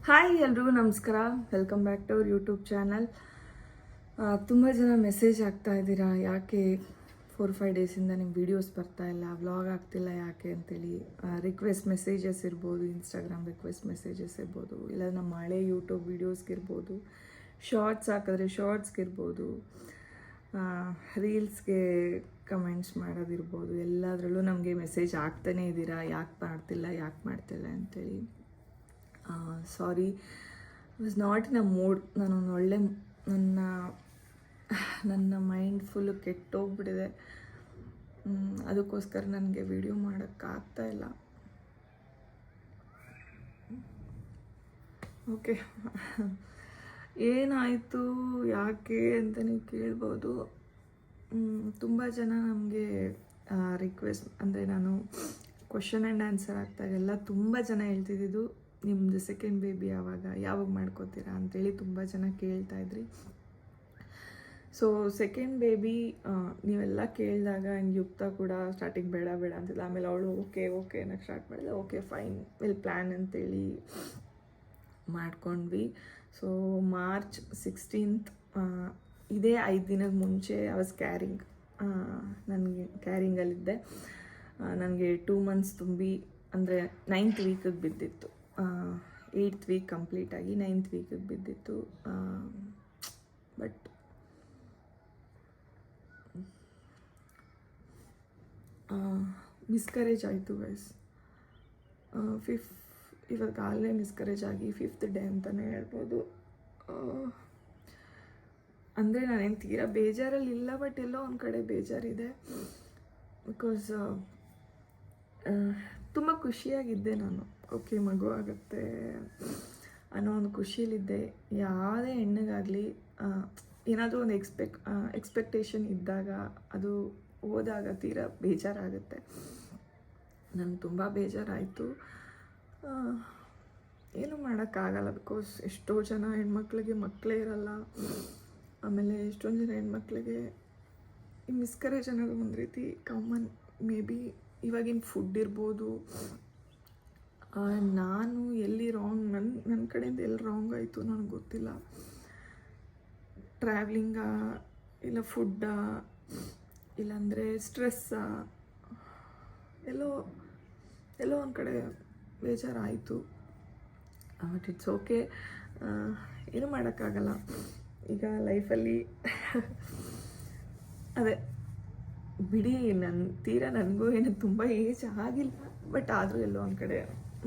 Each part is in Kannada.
ಹಾಯ್ ಎಲ್ರಿಗೂ ನಮಸ್ಕಾರ. Welcome back to our YouTube channel. ತುಂಬ ಜನ ಮೆಸೇಜ್ ಆಗ್ತಾ ಇದ್ದೀರಾ, ಯಾಕೆ 4-5 ಡೇಸಿಂದ ನಿಮ್ಮ ವೀಡಿಯೋಸ್ ಬರ್ತಾ ಇಲ್ಲ, ವ್ಲಾಗ್ ಆಗ್ತಿಲ್ಲ ಯಾಕೆ ಅಂತೇಳಿ. ರಿಕ್ವೆಸ್ಟ್ ಮೆಸೇಜಸ್ ಇರ್ಬೋದು, ಇನ್ಸ್ಟಾಗ್ರಾಮ್ ರಿಕ್ವೆಸ್ಟ್ ಮೆಸೇಜಸ್ ಇರ್ಬೋದು, ಇಲ್ಲ ನಮ್ಮ ಹಳೆ ಯೂಟ್ಯೂಬ್ ವೀಡಿಯೋಸ್ಗಿರ್ಬೋದು, ಶಾರ್ಟ್ಸ್ ಹಾಕಿದ್ರೆ ಶಾರ್ಟ್ಸ್ಗಿರ್ಬೋದು, ರೀಲ್ಸ್ಗೆ ಕಮೆಂಟ್ಸ್ ಮಾಡೋದಿರ್ಬೋದು, ಎಲ್ಲದರಲ್ಲೂ ನಮಗೆ ಮೆಸೇಜ್ ಆಗ್ತಾನೇ ಇದ್ದೀರಾ, ಯಾಕೆ ಮಾಡ್ತಿಲ್ಲ ಅಂತೇಳಿ. Sorry, was not in a mood. ನಾನೊಂದು ಒಳ್ಳೆ ನನ್ನ ಮೈಂಡ್ ಫುಲ್ಲು ಕೆಟ್ಟೋಗ್ಬಿಟ್ಟಿದೆ. ಅದಕ್ಕೋಸ್ಕರ ನನಗೆ ವಿಡಿಯೋ ಮಾಡೋಕ್ಕಾಗ್ತಾ ಇಲ್ಲ. ಓಕೆ, ಏನಾಯಿತು ಯಾಕೆ ಅಂತ ನೀವು ಕೇಳ್ಬೋದು. ತುಂಬ ಜನ ನಮಗೆ ರಿಕ್ವೆಸ್ಟ್ ಅಂದರೆ ನಾನು ಕ್ವಶನ್ ಆ್ಯಂಡ್ ಆನ್ಸರ್ ಆಗ್ತಾಗೆಲ್ಲ ತುಂಬ ಜನ ಹೇಳ್ತಿದ್ದು, ನಿಮ್ಮದು ಸೆಕೆಂಡ್ ಬೇಬಿ ಯಾವಾಗ ಮಾಡ್ಕೋತೀರಾ ಅಂತೇಳಿ ತುಂಬ ಜನ ಕೇಳ್ತಾಯಿದ್ರಿ. ಸೊ ಸೆಕೆಂಡ್ ಬೇಬಿ ನೀವೆಲ್ಲ ಕೇಳಿದಾಗ ಯುಕ್ತ ಕೂಡ ಸ್ಟಾರ್ಟಿಂಗ್ ಬೇಡ ಅಂತಿಲ್ಲ. ಆಮೇಲೆ ಅವಳು ಓಕೆ ಅನ್ನೋಕ್ಕೆ ಸ್ಟಾರ್ಟ್ ಮಾಡಿದೆ. ಓಕೆ ಫೈನ್, ವಿಲ್ ಪ್ಲ್ಯಾನ್ ಅಂತೇಳಿ ಮಾಡ್ಕೊಂಡ್ವಿ. ಸೊ ಮಾರ್ಚ್ 16th, ಇದೇ 5 ದಿನದ ಮುಂಚೆ ಐ ವಾಸ್ ಕ್ಯಾರಿಂಗ್. ನನಗೆ ಕ್ಯಾರಿಂಗಲ್ಲಿದ್ದೆ. ನನಗೆ 2 months ತುಂಬಿ ಅಂದರೆ 9th ವೀಕಿಗೆ ಬಿದ್ದಿತ್ತು. 8th ವೀಕ್ ಕಂಪ್ಲೀಟ್ ಆಗಿ 9th ವೀಕಿಗೆ ಬಿದ್ದಿತ್ತು. ಬಟ್ ಮಿಸ್ಕರೇಜ್ ಆಯಿತು ಗೈಸ್. ಇವಾಗ ಆಗಲೇ ಮಿಸ್ಕರೇಜ್ ಆಗಿ 5th ಡೇ ಅಂತಲೇ ಹೇಳ್ಬೋದು. ಅಂದರೆ ನಾನೇನು ತೀರಾ ಬೇಜಾರಲ್ಲಿ ಇಲ್ಲ, ಬಟ್ ಎಲ್ಲೋ ಒಂದು ಕಡೆ ಬೇಜಾರಿದೆ. ಬಿಕಾಸ್ ತುಂಬ ಖುಷಿಯಾಗಿದ್ದೆ ನಾನು. ಓಕೆ, ಮಗು ಆಗುತ್ತೆ ಅನ್ನೋ ಒಂದು ಖುಷಿಯಲ್ಲಿದ್ದೆ. ಯಾವುದೇ ಹೆಣ್ಣಿಗಾಗಲಿ ಏನಾದರೂ ಒಂದು ಎಕ್ಸ್ಪೆಕ್ಟೇಷನ್ ಇದ್ದಾಗ ಅದು ಹೋದಾಗ ತೀರಾ ಬೇಜಾರಾಗುತ್ತೆ. ನನಗೆ ತುಂಬ ಬೇಜಾರಾಯಿತು. ಏನೂ ಮಾಡೋಕ್ಕಾಗಲ್ಲ. ಬಿಕಾಸ್ ಎಷ್ಟೋ ಜನ ಹೆಣ್ಮಕ್ಳಿಗೆ ಮಕ್ಕಳೇ ಇರಲ್ಲ. ಆಮೇಲೆ ಎಷ್ಟೊಂದು ಜನ ಹೆಣ್ಮಕ್ಳಿಗೆ ಈ ಮಿಸ್ಕರೇಜ್ ಅನ್ನೋದು ಒಂದು ರೀತಿ ಕಾಮನ್. ಮೇ ಬಿ ಇವಾಗಿನ ಫುಡ್ ಇರ್ಬೋದು. ನಾನು ಎಲ್ಲಿ ರಾಂಗ್, ನನ್ನ ಕಡೆಯಿಂದ ಎಲ್ಲಿ ರಾಂಗ್ ಆಯಿತು ನನಗೆ ಗೊತ್ತಿಲ್ಲ. ಟ್ರಾವ್ಲಿಂಗಾ, ಇಲ್ಲ ಫುಡ್ಡಾ, ಇಲ್ಲಾಂದರೆ ಸ್ಟ್ರೆಸ್ಸಾ, ಎಲ್ಲೋ ಒಂದು ಕಡೆ ಬೇಜಾರಾಯಿತು. ಬಟ್ ಇಟ್ಸ್ ಓಕೆ, ಏನೂ ಮಾಡೋಕ್ಕಾಗಲ್ಲ. ಈಗ ಲೈಫಲ್ಲಿ ಅದೇ ಬಿಡಿ. ನನಗೂ ಏನು ತುಂಬ ಏಜ್ ಆಗಿಲ್ಲ, ಬಟ್ ಆದರೂ ಎಲ್ಲೋ ಒಂದು ಕಡೆ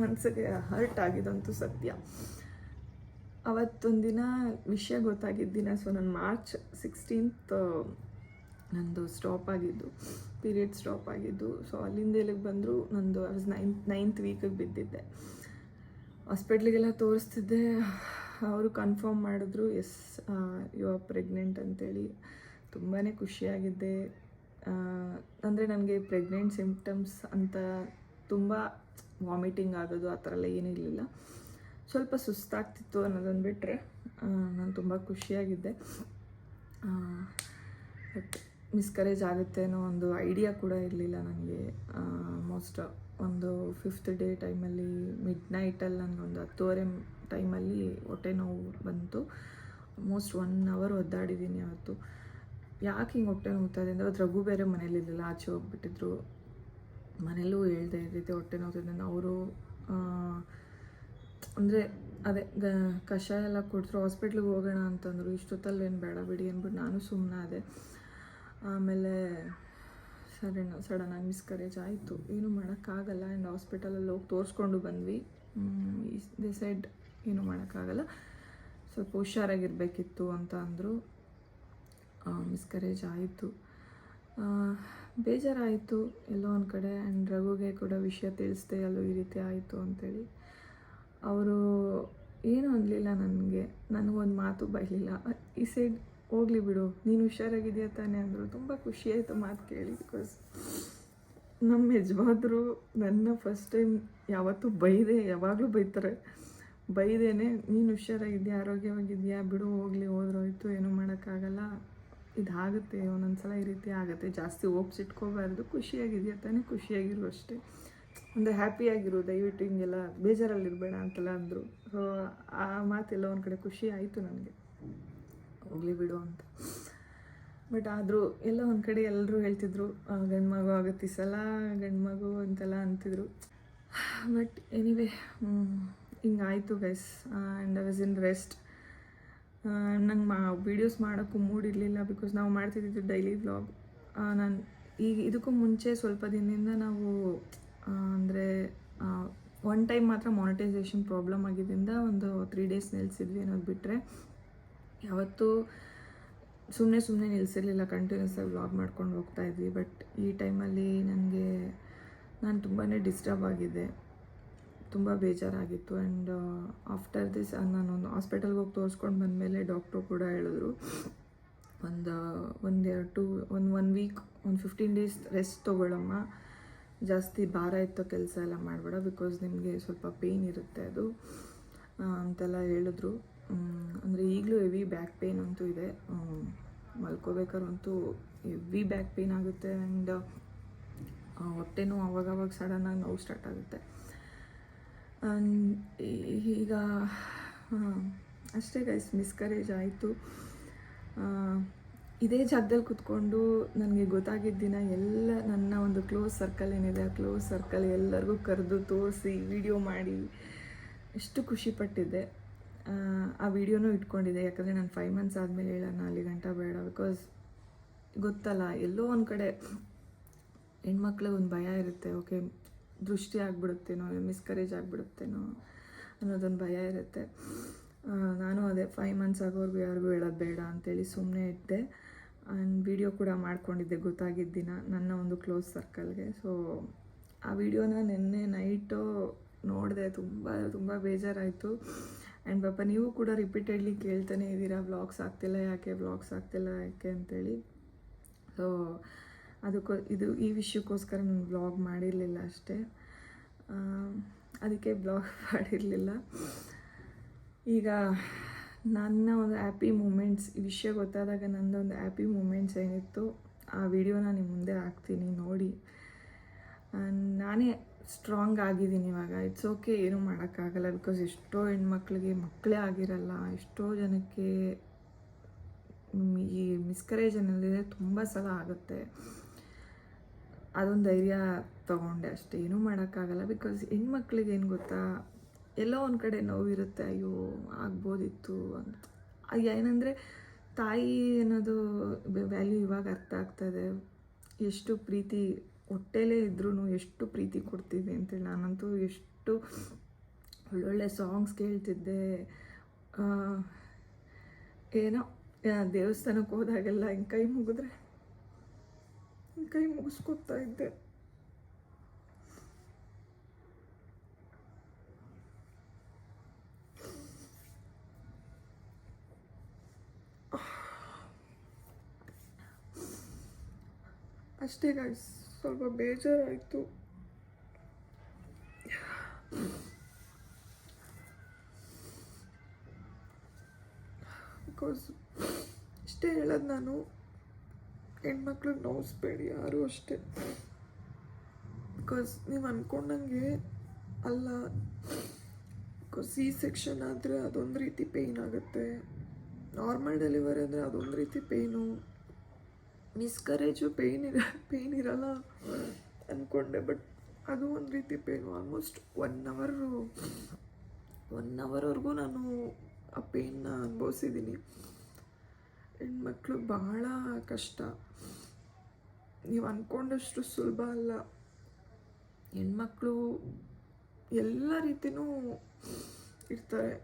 ಮನಸ್ಸಿಗೆ ಹರ್ಟ್ ಆಗಿದಂತೂ ಸತ್ಯ. ಅವತ್ತೊಂದಿನ ವಿಷಯ ಗೊತ್ತಾಗಿದ್ದ ದಿನ. ಸೊ ನಾನು ಮಾರ್ಚ್ 16th ನಂದು ಸ್ಟಾಪ್ ಆಗಿದ್ದು, ಪೀರಿಯಡ್ ಸ್ಟಾಪ್ ಆಗಿದ್ದು. ಸೊ ಅಲ್ಲಿಂದ ಎಲ್ಲಿಗೆ ಬಂದರು, ನಂದು ಐ ವಾಸ್ 9th ವೀಕಿಗೆ ಬಿದ್ದಿದ್ದೆ. ಹಾಸ್ಪಿಟ್ಲಿಗೆಲ್ಲ ತೋರಿಸ್ತಿದ್ದೆ. ಅವರು ಕನ್ಫರ್ಮ್ ಮಾಡಿದ್ರು, ಎಸ್ ಯು ಆರ್ ಪ್ರೆಗ್ನೆಂಟ್ ಅಂತೇಳಿ. ತುಂಬಾ ಖುಷಿಯಾಗಿದ್ದೆ. ಅಂದರೆ ನನಗೆ ಪ್ರೆಗ್ನೆಂಟ್ ಸಿಂಪ್ಟಮ್ಸ್ ಅಂತ ತುಂಬ ವಾಮಿಟಿಂಗ್ ಆಗೋದು ಆ ಥರ ಎಲ್ಲ ಏನೂ ಇರಲಿಲ್ಲ. ಸ್ವಲ್ಪ ಸುಸ್ತಾಗ್ತಿತ್ತು ಅನ್ನೋದನ್ನು ಬಿಟ್ಟರೆ ನಾನು ತುಂಬ ಖುಷಿಯಾಗಿದ್ದೆ. ಬಟ್ ಮಿಸ್ಕರೇಜ್ ಆಗುತ್ತೆ ಅನ್ನೋ ಒಂದು ಐಡಿಯಾ ಕೂಡ ಇರಲಿಲ್ಲ ನನಗೆ. ಆಲ್ಮೋಸ್ಟ್ ಒಂದು 5th ಡೇ ಟೈಮಲ್ಲಿ ಮಿಡ್ನೈಟಲ್ಲಿ ನನಗೊಂದು 10:30 ಟೈಮಲ್ಲಿ ಹೊಟ್ಟೆ ನೋವು ಬಂತು. ಆಲ್ಮೋಸ್ಟ್ 1 hour ಒದ್ದಾಡಿದ್ದೀನಿ ಅವತ್ತು. ಯಾಕೆ ಹಿಂಗೆ ಹೊಟ್ಟೆ ನೋವ್ತಾಯಿದೆ ಅಂದರೆ, ಅವತ್ತು ರಘು ಬೇರೆ ಮನೇಲಿರಲಿಲ್ಲ, ಆಚೆ ಹೋಗ್ಬಿಟ್ಟಿದ್ರು. ಮನೇಲೂ ಹೇಳ್ದೆ ಈ ರೀತಿ ಹೊಟ್ಟೆ ನೋವ್ತಿದ್ದೆ. ಅವರು ಅಂದರೆ ಅದೇ ಕಷಾಯ ಎಲ್ಲ ಕೊಟ್ಟರು. ಹಾಸ್ಪಿಟ್ಲಿಗೆ ಹೋಗೋಣ ಅಂತಂದರು. ಇಷ್ಟೊತ್ತಲ್ಲಿ ಏನು ಬೇಡ ಬಿಡಿ ಅಂದ್ಬಿಟ್ಟು ನಾನು ಸುಮ್ಮನೆ ಅದೇ. ಆಮೇಲೆ ಸಡನ್ನಾಗಿ ಮಿಸ್ಕರೇಜ್ ಆಯಿತು. ಏನೂ ಮಾಡೋಕ್ಕಾಗಲ್ಲ. ಆ್ಯಂಡ್ ಹಾಸ್ಪಿಟಲಲ್ಲಿ ಹೋಗಿ ತೋರಿಸ್ಕೊಂಡು ಬಂದ್ವಿ. ದೇ ಸೈಡ್ ಏನೂ ಮಾಡೋಕ್ಕಾಗಲ್ಲ, ಸ್ವಲ್ಪ ಹುಷಾರಾಗಿರಬೇಕಿತ್ತು ಅಂತ ಅಂದರು. ಮಿಸ್ಕರೇಜ್ ಆಯಿತು. ಬೇಜಾರಾಯಿತು ಎಲ್ಲೋ ಒಂದು ಕಡೆ. ಆ್ಯಂಡ್ ರಘುಗೆ ಕೂಡ ವಿಷಯ ತಿಳಿಸ್ದೆ, ಅಲ್ಲೂ ಈ ರೀತಿ ಆಯಿತು ಅಂಥೇಳಿ. ಅವರು ಏನೂ ಅನ್ನಲಿಲ್ಲ ನನಗೊಂದು ಮಾತು ಬೈಲಿಲ್ಲ. ಈ ಸೈಡ್ ಹೋಗಲಿ ಬಿಡು, ನೀನು ಹುಷಾರಾಗಿದೆಯಾ ತಾನೇ ಅಂದರು. ತುಂಬ ಖುಷಿ ಆಯಿತು ಮಾತು ಕೇಳಿ. ಬಿಕಾಸ್ ನಮ್ಮ ಯಜಮಾನ್ರು ನನ್ನ ಫಸ್ಟ್ ಟೈಮ್ ಯಾವತ್ತೂ ಬೈದೆ, ಯಾವಾಗಲೂ ಬೈತಾರೆ. ಬೈದೇನೆ ನೀನು ಹುಷಾರಾಗಿದೆಯಾ, ಆರೋಗ್ಯವಾಗಿದೆಯಾ, ಬಿಡು ಹೋಗಲಿ, ಹೋದ್ರೋಯ್ತು, ಏನೂ ಮಾಡೋಕ್ಕಾಗಲ್ಲ, ಇದಾಗುತ್ತೆ, ಒಂದೊಂದು ಸಲ ಈ ರೀತಿ ಆಗುತ್ತೆ, ಜಾಸ್ತಿ ಹೋಪ್ಸ್ ಇಟ್ಕೋಬಾರ್ದು, ಖುಷಿಯಾಗಿದೆಯಾ ತಾನೇ, ಖುಷಿಯಾಗಿರು ಅಷ್ಟೇ, ಅಂದರೆ ಹ್ಯಾಪಿಯಾಗಿರು, ದಯವಿಟ್ಟು ಹಿಂಗೆಲ್ಲ ಬೇಜಾರಲ್ಲಿರಬೇಡ ಅಂತೆಲ್ಲ ಅಂದರು. ಸೊ ಆ ಮಾತೆಲ್ಲ ಒಂದು ಕಡೆ ಖುಷಿ ಆಯಿತು ನನಗೆ, ಹೋಗಲಿ ಬಿಡು ಅಂತ. ಬಟ್ ಆದರೂ ಎಲ್ಲ ಒಂದು ಕಡೆ ಎಲ್ಲರೂ ಹೇಳ್ತಿದ್ರು ಗಂಡು ಮಗು ಆಗುತ್ತೆ ಈ ಸಲ, ಗಂಡು ಮಗು ಅಂತೆಲ್ಲ ಅಂತಿದ್ರು. ಬಟ್ ಎನಿವೇ ಹಿಂಗಾಯಿತು guys. And I was in rest. ನಂಗೆ ವೀಡಿಯೋಸ್ ಮಾಡೋಕ್ಕೂ ಮೂಡಿರಲಿಲ್ಲ, ಬಿಕಾಸ್ ನಾವು ಮಾಡ್ತಿದ್ದಿದ್ದು ಡೈಲಿ ವ್ಲಾಗ್. ನಾನು ಈಗ ಇದಕ್ಕೂ ಮುಂಚೆ ಸ್ವಲ್ಪ ದಿನದಿಂದ ನಾವು ಅಂದರೆ ಒನ್ ಟೈಮ್ ಮಾತ್ರ ಮಾನಿಟೈಸೇಷನ್ ಪ್ರಾಬ್ಲಮ್ ಆಗಿದ್ದರಿಂದ ಒಂದು 3 days ನಿಲ್ಲಿಸಿದ್ವಿ ಅನ್ನೋದು ಬಿಟ್ಟರೆ ಯಾವತ್ತೂ ಸುಮ್ಮನೆ ನಿಲ್ಲಿಸಿರಲಿಲ್ಲ. ಕಂಟಿನ್ಯೂಸ್ ಆಗಿ ವ್ಲಾಗ್ ಮಾಡ್ಕೊಂಡು ಹೋಗ್ತಾಯಿದ್ವಿ. ಬಟ್ ಈ ಟೈಮಲ್ಲಿ ನಾನು ತುಂಬಾ ಡಿಸ್ಟರ್ಬ್ ಆಗಿದ್ದೆ, ತುಂಬ ಬೇಜಾರಾಗಿತ್ತು. ಆ್ಯಂಡ್ ಆಫ್ಟರ್ ದಿಸ್ ನಾನೊಂದು ಹಾಸ್ಪಿಟಲ್ಗೆ ಹೋಗಿ ತೋರಿಸ್ಕೊಂಡು ಬಂದಮೇಲೆ ಡಾಕ್ಟ್ರು ಕೂಡ ಹೇಳಿದ್ರು ಒಂದು ವೀಕ್ 15 days ರೆಸ್ಟ್ ತೊಗೊಳಮ್ಮ, ಜಾಸ್ತಿ ಭಾರ ಇತ್ತು ಕೆಲಸ ಎಲ್ಲ ಮಾಡಬೇಡ, ಬಿಕಾಸ್ ನಿಮಗೆ ಸ್ವಲ್ಪ ಪೇಯ್ನ್ ಇರುತ್ತೆ ಅದು ಅಂತೆಲ್ಲ ಹೇಳಿದ್ರು. ಅಂದರೆ ಈಗಲೂ ಹೆವಿ ಬ್ಯಾಕ್ ಪೇಯ್ನ್ ಅಂತೂ ಇದೆ, ಮಲ್ಕೋಬೇಕಾದ್ರಂತೂ ಹೆವಿ ಬ್ಯಾಕ್ ಪೇಯ್ನ್ ಆಗುತ್ತೆ. ಆ್ಯಂಡ್ ಹೊಟ್ಟೆನೂ ಅವಾಗವಾಗ ಸಡನ್ನಾಗಿ ನೋವು ಸ್ಟಾರ್ಟ್ ಆಗುತ್ತೆ. ಈಗ ಅಷ್ಟೇ ಗೈಸ್, ಮಿಸ್ಕರೇಜ್ ಆಯಿತು. ಇದೇ ಜಾಗದಲ್ಲಿ ಕೂತ್ಕೊಂಡು ನನಗೆ ಗೊತ್ತಾಗಿದ್ದ ದಿನ ಎಲ್ಲ ನನ್ನ ಒಂದು ಕ್ಲೋಸ್ ಸರ್ಕಲ್ ಏನಿದೆ, ಆ ಕ್ಲೋಸ್ ಸರ್ಕಲ್ ಎಲ್ಲರಿಗೂ ಕರೆದು ತೋರಿಸಿ ವಿಡಿಯೋ ಮಾಡಿ ಎಷ್ಟು ಖುಷಿಪಟ್ಟಿದ್ದೆ. ಆ ವಿಡಿಯೋನೂ ಇಟ್ಕೊಂಡಿದ್ದೆ, ಯಾಕಂದರೆ ನಾನು 5 months ಆದಮೇಲೆ ಹೇಳೋಣ ಅಲ್ಲಿ ಗಂಟ ಬೇಡ. ಬಿಕಾಸ್ ಗೊತ್ತಲ್ಲ, ಎಲ್ಲೋ ಒಂದು ಕಡೆ ಹೆಣ್ಮಕ್ಳಿಗೆ ಒಂದು ಭಯ ಇರುತ್ತೆ, ಓಕೆ ದೃಷ್ಟಿ ಆಗಿಬಿಡುತ್ತೇನೋ, ಮಿಸ್ಕರೇಜ್ ಆಗಿಬಿಡುತ್ತೇನೋ ಅನ್ನೋದೊಂದು ಭಯ ಇರುತ್ತೆ. ನಾನು ಅದೇ 5 months ಆಗೋವರೆಗೂ ಯಾರಿಗೂ ಹೇಳೋದು ಬೇಡ ಅಂತೇಳಿ ಸುಮ್ಮನೆ ಇದ್ದೆ. ಆ್ಯಂಡ್ ವಿಡಿಯೋ ಕೂಡ ಮಾಡ್ಕೊಂಡಿದ್ದೆ ಗೊತ್ತಾಗಿದ್ದ ದಿನ ನನ್ನ ಒಂದು ಕ್ಲೋಸ್ ಸರ್ಕಲ್ಗೆ. ಸೊ ಆ ವಿಡಿಯೋನ ನಿನ್ನೆ ನೈಟು ನೋಡಿದೆ, ತುಂಬ ಬೇಜಾರಾಯಿತು. ಆ್ಯಂಡ್ ಪಾಪ ನೀವು ಕೂಡ ರಿಪೀಟೆಡ್ಲಿ ಕೇಳ್ತಾನೆ ಇದ್ದೀರಾ ವ್ಲಾಗ್ಸ್ ಆಗ್ತಿಲ್ಲ ಯಾಕೆ ಅಂತೇಳಿ. ಸೊ ಈ ವಿಷಯಕ್ಕೋಸ್ಕರ ನಾನು ವ್ಲಾಗ್ ಮಾಡಿರಲಿಲ್ಲ ಅಷ್ಟೇ, ಅದಕ್ಕೆ ವ್ಲಾಗ್ ಮಾಡಿರಲಿಲ್ಲ. ಈಗ ನನ್ನ ಒಂದು ಹ್ಯಾಪಿ ಮೂಮೆಂಟ್ಸ್, ಈ ವಿಷಯ ಗೊತ್ತಾದಾಗ ನನ್ನದೊಂದು ಹ್ಯಾಪಿ ಮೂಮೆಂಟ್ಸ್ ಏನಿತ್ತು ಆ ವಿಡಿಯೋನ ನಿಮ್ಮ ಮುಂದೆ ಹಾಕ್ತೀನಿ ನೋಡಿ. ನಾನೇ ಸ್ಟ್ರಾಂಗ್ ಆಗಿದ್ದೀನಿ ಇವಾಗ. ಇಟ್ಸ್ ಓಕೆ, ಏನೂ ಮಾಡೋಕ್ಕಾಗಲ್ಲ. ಬಿಕಾಸ್ ಎಷ್ಟೋ ಹೆಣ್ಮಕ್ಳಿಗೆ ಮಕ್ಕಳೇ ಆಗಿರಲ್ಲ, ಎಷ್ಟೋ ಜನಕ್ಕೆ ಈ ಮಿಸ್ಕರೇಜ್ ಅನ್ನೋದಿದೆ ತುಂಬ ಸಲ ಆಗುತ್ತೆ. ಅದೊಂದು ಧೈರ್ಯ ತೊಗೊಂಡೆ ಅಷ್ಟೇ, ಏನೂ ಮಾಡೋಕ್ಕಾಗಲ್ಲ. ಬಿಕಾಸ್ ಹೆಣ್ಮಕ್ಳಿಗೆ ಏನು ಗೊತ್ತಾ, ಎಲ್ಲೋ ಒಂದು ಕಡೆ ನೋವಿರುತ್ತೆ, ಅಯ್ಯೋ ಆಗ್ಬೋದಿತ್ತು ಅಂತ. ಏನಂದರೆ ತಾಯಿ ಅನ್ನೋದು ವ್ಯಾಲ್ಯೂ ಇವಾಗ ಅರ್ಥ ಆಗ್ತದೆ. ಎಷ್ಟು ಪ್ರೀತಿ ಹೊಟ್ಟೆಲೇ ಇದ್ರೂ ಎಷ್ಟು ಪ್ರೀತಿ ಕೊಡ್ತೀವಿ ಅಂತೇಳಿ. ನಾನಂತೂ ಎಷ್ಟು ಒಳ್ಳೊಳ್ಳೆ ಸಾಂಗ್ಸ್ ಕೇಳ್ತಿದ್ದೆ, ಏನೋ ದೇವಸ್ಥಾನಕ್ಕೆ ಹೋದಾಗೆಲ್ಲ ಹಿಂಗೆ ಕೈ ಮುಗಿಸ್ಕೊತಾ ಇದ್ದೆ. ಅಷ್ಟೇ ಗಾಯ್ಸ್, ಸ್ವಲ್ಪ ಬೇಜಾರಾಯಿತು. ಬಿಕಾಸ್ ಇಷ್ಟೇ ಹೇಳೋದು ನಾನು, ಹೆಣ್ಮಕ್ಳಿಗೆ ನೋವಿಸ್ಬೇಡಿ ಯಾರು ಅಷ್ಟೇ. ಬಿಕಾಸ್ ನೀವು ಅಂದ್ಕೊಂಡಂಗೆ ಅಲ್ಲ. ಬಿಕಾಸ್ C-section ಆದರೆ ಅದೊಂದು ರೀತಿ ಪೇಯ್ನ್ ಆಗುತ್ತೆ, ನಾರ್ಮಲ್ ಡೆಲಿವರಿ ಅಂದರೆ ಅದೊಂದು ರೀತಿ ಪೇಯ್ನು, ಮಿಸ್ಕರೇಜು ಪೇಯ್ನ್ ಇರಲ್ಲ ಅಂದ್ಕೊಂಡೆ. ಬಟ್ ಅದು ಒಂದು ರೀತಿ ಪೇಯ್ನು. ಆಲ್ಮೋಸ್ಟ್ 1 hourವರೆಗೂ ನಾನು ಆ ಪೇಯ್ನ ಅನುಭವಿಸಿದ್ದೀನಿ. ಹೆಣ್ಮಕ್ಳು ಬಹಳ ಕಷ್ಟ, ನೀವು ಅಂದ್ಕೊಂಡಷ್ಟು ಸುಲಭ ಅಲ್ಲ. ಹೆಣ್ಮಕ್ಳು ಎಲ್ಲ ರೀತಿಯೂ ಇರ್ತಾರೆ,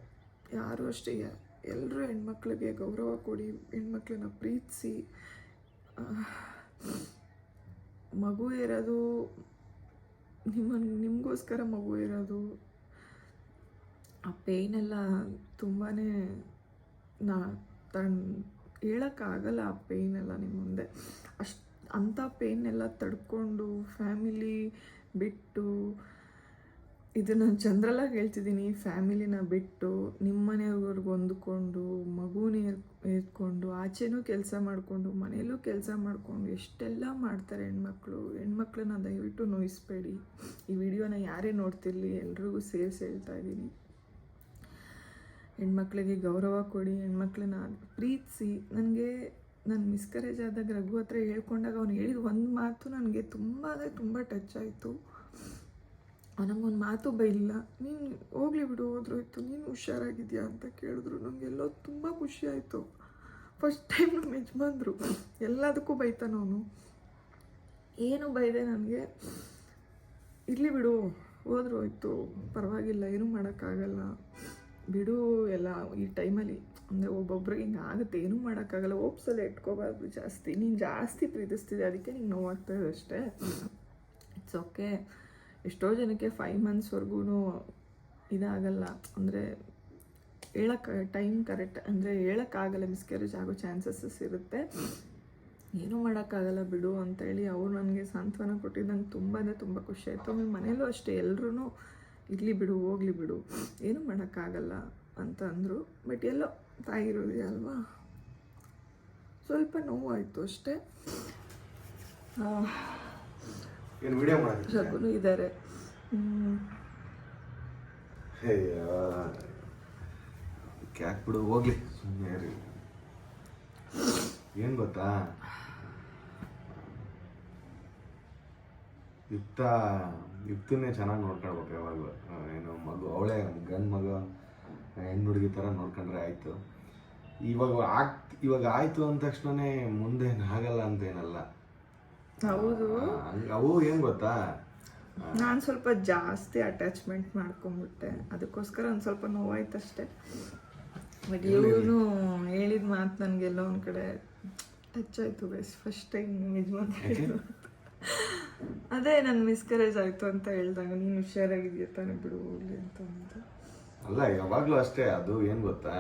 ಯಾರು ಅಷ್ಟೇ. ಎಲ್ಲರೂ ಹೆಣ್ಮಕ್ಳಿಗೆ ಗೌರವ ಕೊಡಿ, ಹೆಣ್ಮಕ್ಳನ್ನ ಪ್ರೀತಿಸಿ. ಮಗು ಇರೋದು ನಿಮಗೋಸ್ಕರ ಮಗು ಇರೋದು, ಆ ಪೇಯ್ನೆಲ್ಲ ತುಂಬಾ ಹೇಳೋಕ್ಕಾಗಲ್ಲ. ಆ ಪೇಯ್ನೆಲ್ಲ ನಿಮ್ಮ ಮುಂದೆ ಅಂಥ ಪೇಯ್ನೆಲ್ಲ ತಡ್ಕೊಂಡು ಫ್ಯಾಮಿಲಿ ಬಿಟ್ಟು ಇದು ನಾನು ಜನರಲಾಗಿ ಹೇಳ್ತಿದ್ದೀನಿ, ಫ್ಯಾಮಿಲಿನ ಬಿಟ್ಟು ನಿಮ್ಮ ಮನೆಯವ್ರಿಗೆ ಹೊಂದ್ಕೊಂಡು ಮಗುನ ಎತ್ಕೊಂಡು ಆಚೆನೂ ಕೆಲಸ ಮಾಡಿಕೊಂಡು ಮನೇಲೂ ಕೆಲಸ ಮಾಡಿಕೊಂಡು ಎಷ್ಟೆಲ್ಲ ಮಾಡ್ತಾರೆ ಹೆಣ್ಮಕ್ಳನ್ನ ದಯವಿಟ್ಟು ನೋಯಿಸ್ಬೇಡಿ. ಈ ವಿಡಿಯೋನ ಯಾರೇ ನೋಡ್ತಿರಲಿ ಎಲ್ರಿಗೂ ಸೇರಿಸಿ ಹೇಳ್ತಾ ಇದ್ದೀನಿ, ಹೆಣ್ಮಕ್ಳಿಗೆ ಗೌರವ ಕೊಡಿ, ಹೆಣ್ಮಕ್ಳನ್ನ ಪ್ರೀತಿಸಿ. ನಾನು ಮಿಸ್ಕರೇಜ್ ಆದಾಗ ರಘು ಹತ್ರ ಹೇಳ್ಕೊಂಡಾಗ ಅವ್ನು ಹೇಳಿದ ಒಂದು ಮಾತು ನನಗೆ ತುಂಬ ಅಂದರೆ ತುಂಬ ಟಚ್ ಆಯಿತು. ನನಗೊಂದು ಮಾತು ಬೈಲಿಲ್ಲ, ನೀನು ಹೋಗ್ಲಿ ಬಿಡು ಹೋದ್ರೋಯ್ತು, ನೀನು ಹುಷಾರಾಗಿದೆಯಾ ಅಂತ ಕೇಳಿದ್ರು. ನನಗೆಲ್ಲೋ ತುಂಬ ಖುಷಿ ಆಯಿತು. ಫಸ್ಟ್ ಟೈಮ್ ನಮ್ಮ ಯಜಮಾನ್ರು ಎಲ್ಲದಕ್ಕೂ ಬೈತಾನವನು, ಏನು ಬೈದೆ ನನಗೆ, ಇರಲಿ ಬಿಡು ಹೋದ್ರು ಹೋಯ್ತು ಪರವಾಗಿಲ್ಲ ಏನೂ ಮಾಡೋಕ್ಕಾಗಲ್ಲ ಬಿಡು, ಎಲ್ಲ ಈ ಟೈಮಲ್ಲಿ ಅಂದರೆ ಒಬ್ಬೊಬ್ರಿಗೆ ಹಿಂಗೆ ಆಗುತ್ತೆ, ಏನೂ ಮಾಡೋಕ್ಕಾಗಲ್ಲ, ಓಪ್ಸಲ್ಲ ಇಟ್ಕೋಬಾರ್ದು ಜಾಸ್ತಿ, ನೀನು ಜಾಸ್ತಿ ಪ್ರೀತಿಸ್ತಿದ್ದೆ ಅದಕ್ಕೆ ನಿಂಗೆ ನೋವಾಗ್ತದೆ ಅಷ್ಟೇ, ಇಟ್ಸ್ ಓಕೆ. ಎಷ್ಟೋ ಜನಕ್ಕೆ 5 ಮಂತ್ಸ್ವರೆಗೂ ಇದಾಗಲ್ಲ, ಅಂದರೆ ಟೈಮ್ ಕರೆಕ್ಟ್ ಅಂದರೆ ಹೇಳೋಕ್ಕಾಗಲ್ಲ, ಮಿಸ್ಕ್ಯಾರೇಜ್ ಆಗೋ ಚಾನ್ಸಸ್ ಇರುತ್ತೆ, ಏನೂ ಮಾಡೋಕ್ಕಾಗಲ್ಲ ಬಿಡು ಅಂತೇಳಿ ಅವ್ರು ನನಗೆ ಸಾಂತ್ವನ ಕೊಟ್ಟಿದ್ದು ನಂಗೆ ತುಂಬ ಅಂದರೆ ತುಂಬ ಖುಷಿ ಆಯಿತು. ಆಮೇಲೆ ಮನೇಲೂ ಅಷ್ಟೇ ಎಲ್ಲರೂ ಇರಲಿ ಬಿಡು ಹೋಗಲಿ ಬಿಡು ಏನೂ ಮಾಡೋಕ್ಕಾಗಲ್ಲ ಅಂತ ಅಂದರು. ಬಟ್ ಎಲ್ಲೋ ತಾಯಿರೋದೇ ಅಲ್ವಾ, ಸ್ವಲ್ಪ ನೋವಾಯಿತು ಅಷ್ಟೇ. ರಘುನು ಇದ್ದಾರೆ. ಕ್ಯಾಕ್ ಬಿಡು ಹೋಗ್ಲಿ ಸುಮ್ಮನೆ. ಏನು ಗೊತ್ತಾ, ಯುಕ್ತನ್ನೇ ಚೆನ್ನಾಗಿ ನೋಡ್ಕೊಳ್ಬೇಕು ಯಾವಾಗಲೂ. ಏನು ಮಗು ಅವಳೇ ಗಂಡು ಮಗ ಹೆಣ್ಣು ಹುಡುಗಿ ಥರ ನೋಡ್ಕೊಂಡ್ರೆ ಆಯಿತು. ಇವಾಗ ಆಯಿತು ಅಂದ ತಕ್ಷಣನೇ ಮುಂದೆ ಆಗಲ್ಲ ಅಂತೇನಲ್ಲ. ಹೌದು, ಅವು ಏನು ಗೊತ್ತಾ, ನಾನು ಸ್ವಲ್ಪ ಜಾಸ್ತಿ ಅಟ್ಯಾಚ್ಮೆಂಟ್ ಮಾಡ್ಕೊಂಡ್ಬಿಟ್ಟೆ, ಅದಕ್ಕೋಸ್ಕರ ಒಂದು ಸ್ವಲ್ಪ ನೋವಾಯ್ತು ಅಷ್ಟೇ. ಬಟ್ ಇವನು ಹೇಳಿದ ಮಾತು ನನಗೆಲ್ಲೋ ಒಂದು ಕಡೆ ಟಚ್ ಆಯಿತು ಗೈಸ್. ಫಸ್ಟ್ ಟೈಮ್ ಯಜಮಾನ್ ಅದೇ ನನ್ನ ಮಿಸ್ಕರೇಜ್ ಆಯಿತು ಅಂತ ಹೇಳಿದಾಗ ನೀನು ಹುಷಾರಾಗಿದೆಯಾ ತಾನೇ ಬಿಡು ಹೋಗ್ಲಿ ಅಂತ ಅಂದು. ಅಲ್ಲ ಯಾವಾಗಲೂ ಅಷ್ಟೇ. ಅದು ಏನು ಗೊತ್ತಾ,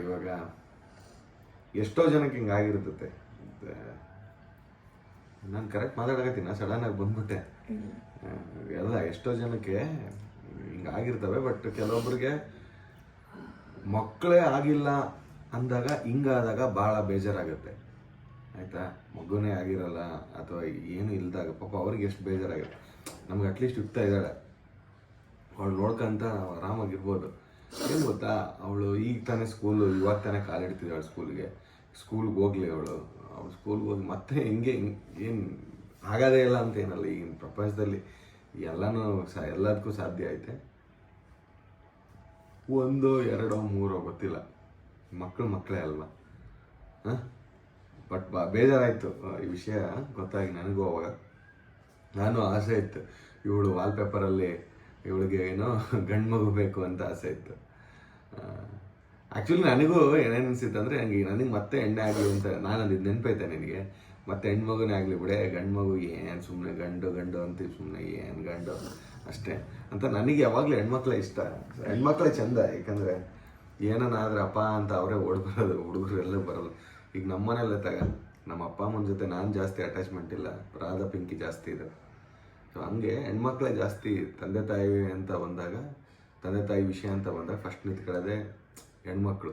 ಇವಾಗ ಎಷ್ಟೋ ಜನಕ್ಕೆ ಹಿಂಗಾಗಿರ್ತತೆ. ನಾನು ಕರೆಕ್ಟ್ ಮಾತಾಡಕತ್ತೀನಿ, ಸಡನ್ನಾಗಿ ಬಂದ್ಬಿಟ್ಟೆ. ಎಲ್ಲ ಎಷ್ಟೋ ಜನಕ್ಕೆ ಹಿಂಗಾಗಿರ್ತವೆ. ಬಟ್ ಕೆಲವೊಬ್ರಿಗೆ ಮಕ್ಕಳೇ ಆಗಿಲ್ಲ ಅಂದಾಗ ಹಿಂಗಾದಾಗ ಭಾಳ ಬೇಜಾರಾಗುತ್ತೆ, ಆಯಿತಾ. ಮಗುನೇ ಆಗಿರಲ್ಲ ಅಥವಾ ಏನು ಇಲ್ದಾಗ ಪಾಪ ಅವ್ರಿಗೆ ಎಷ್ಟು ಬೇಜಾರಾಗುತ್ತೆ. ನಮ್ಗೆ ಅಟ್ಲೀಸ್ಟ್ ಯುಕ್ತ ಇದ್ದಾಳೆ, ಅವಳು ನೋಡ್ಕೊಂತ ನಾವು ಆರಾಮಾಗಿರ್ಬೋದು. ಏನು ಗೊತ್ತಾ, ಅವಳು ಈಗ ತಾನೇ ಇವಾಗ ತಾನೇ ಕಾಲಿಡ್ತಿದ್ದಾಳೆ ಸ್ಕೂಲ್ಗೆ ಹೋಗ್ಲಿ ಅವಳು ಸ್ಕೂಲ್ಗೆ ಹೋಗಿ ಮತ್ತೆ ಹಿಂಗೆ ಏನು ಆಗೋದೇ ಇಲ್ಲ ಅಂತ ಏನಲ್ಲ. ಈಗಿನ ಪ್ರಪಂಚದಲ್ಲಿ ಎಲ್ಲದಕ್ಕೂ ಸಾಧ್ಯ ಐತೆ. 1, 2, 3 ಗೊತ್ತಿಲ್ಲ, ಮಕ್ಕಳೇ ಅಲ್ವಾ. ಬಟ್ ಬೇಜಾರಾಯಿತು ಈ ವಿಷಯ ಗೊತ್ತಾಗಿ ನನಗೂ. ಅವಾಗ ನಾನು ಆಸೆ ಇತ್ತು, ಇವಳು ವಾಲ್ಪೇಪರಲ್ಲಿ ಇವಳಿಗೆ ಏನೋ ಗಂಡು ಮಗು ಬೇಕು ಅಂತ ಆಸೆ ಇತ್ತು. ಆ್ಯಕ್ಚುಲಿ ನನಗೂ ಏನೇನು ಅನಿಸಿತ್ತು ಅಂದರೆ, ನನಗೆ ಮತ್ತೆ ಎಣ್ಣೆ ಆಗಲಿ ಅಂತ ನಾನು ಅಂದಿದ್ದು ನೆನಪೈತೆ ನಿನಗೆ. ಮತ್ತೆ ಹೆಣ್ಮಗುನೇ ಆಗಲಿ ಬಿಡೆ, ಗಂಡು ಮಗು ಏನು ಸುಮ್ಮನೆ ಗಂಡು ಅಂತೀವಿ, ಸುಮ್ಮನೆ ಏನು ಗಂಡು ಅಷ್ಟೇ ಅಂತ. ನನಗೆ ಯಾವಾಗಲೂ ಹೆಣ್ಮಕ್ಳೇ ಇಷ್ಟ, ಹೆಣ್ಮಕ್ಳೇ ಚೆಂದ. ಯಾಕಂದರೆ ಏನನ್ನಾದ್ರೆ ಅಪ್ಪ ಅಂತ ಅವರೇ ಓಡ್ಬರೋದು, ಹುಡುಗರು ಎಲ್ಲ ಬರೋದು. ಈಗ ನಮ್ಮ ಮನೇಲೆ ನಮ್ಮ ಅಪ್ಪ ಅಮ್ಮನ ಜೊತೆ ನಾನು ಜಾಸ್ತಿ ಅಟ್ಯಾಚ್ಮೆಂಟ್ ಇಲ್ಲ, ರಾಧಾ ಪಿಂಕಿ ಜಾಸ್ತಿ ಇದೆ. ಸೊ ಹಂಗೆ ಹೆಣ್ಮಕ್ಳೇ ಜಾಸ್ತಿ. ತಂದೆ ತಾಯಿ ವಿಷಯ ಅಂತ ಬಂದಾಗ ಫಸ್ಟ್ ನಿಂತ್ಕೊಳ್ಳೋದೆ ಹೆಣ್ಮಕ್ಳು.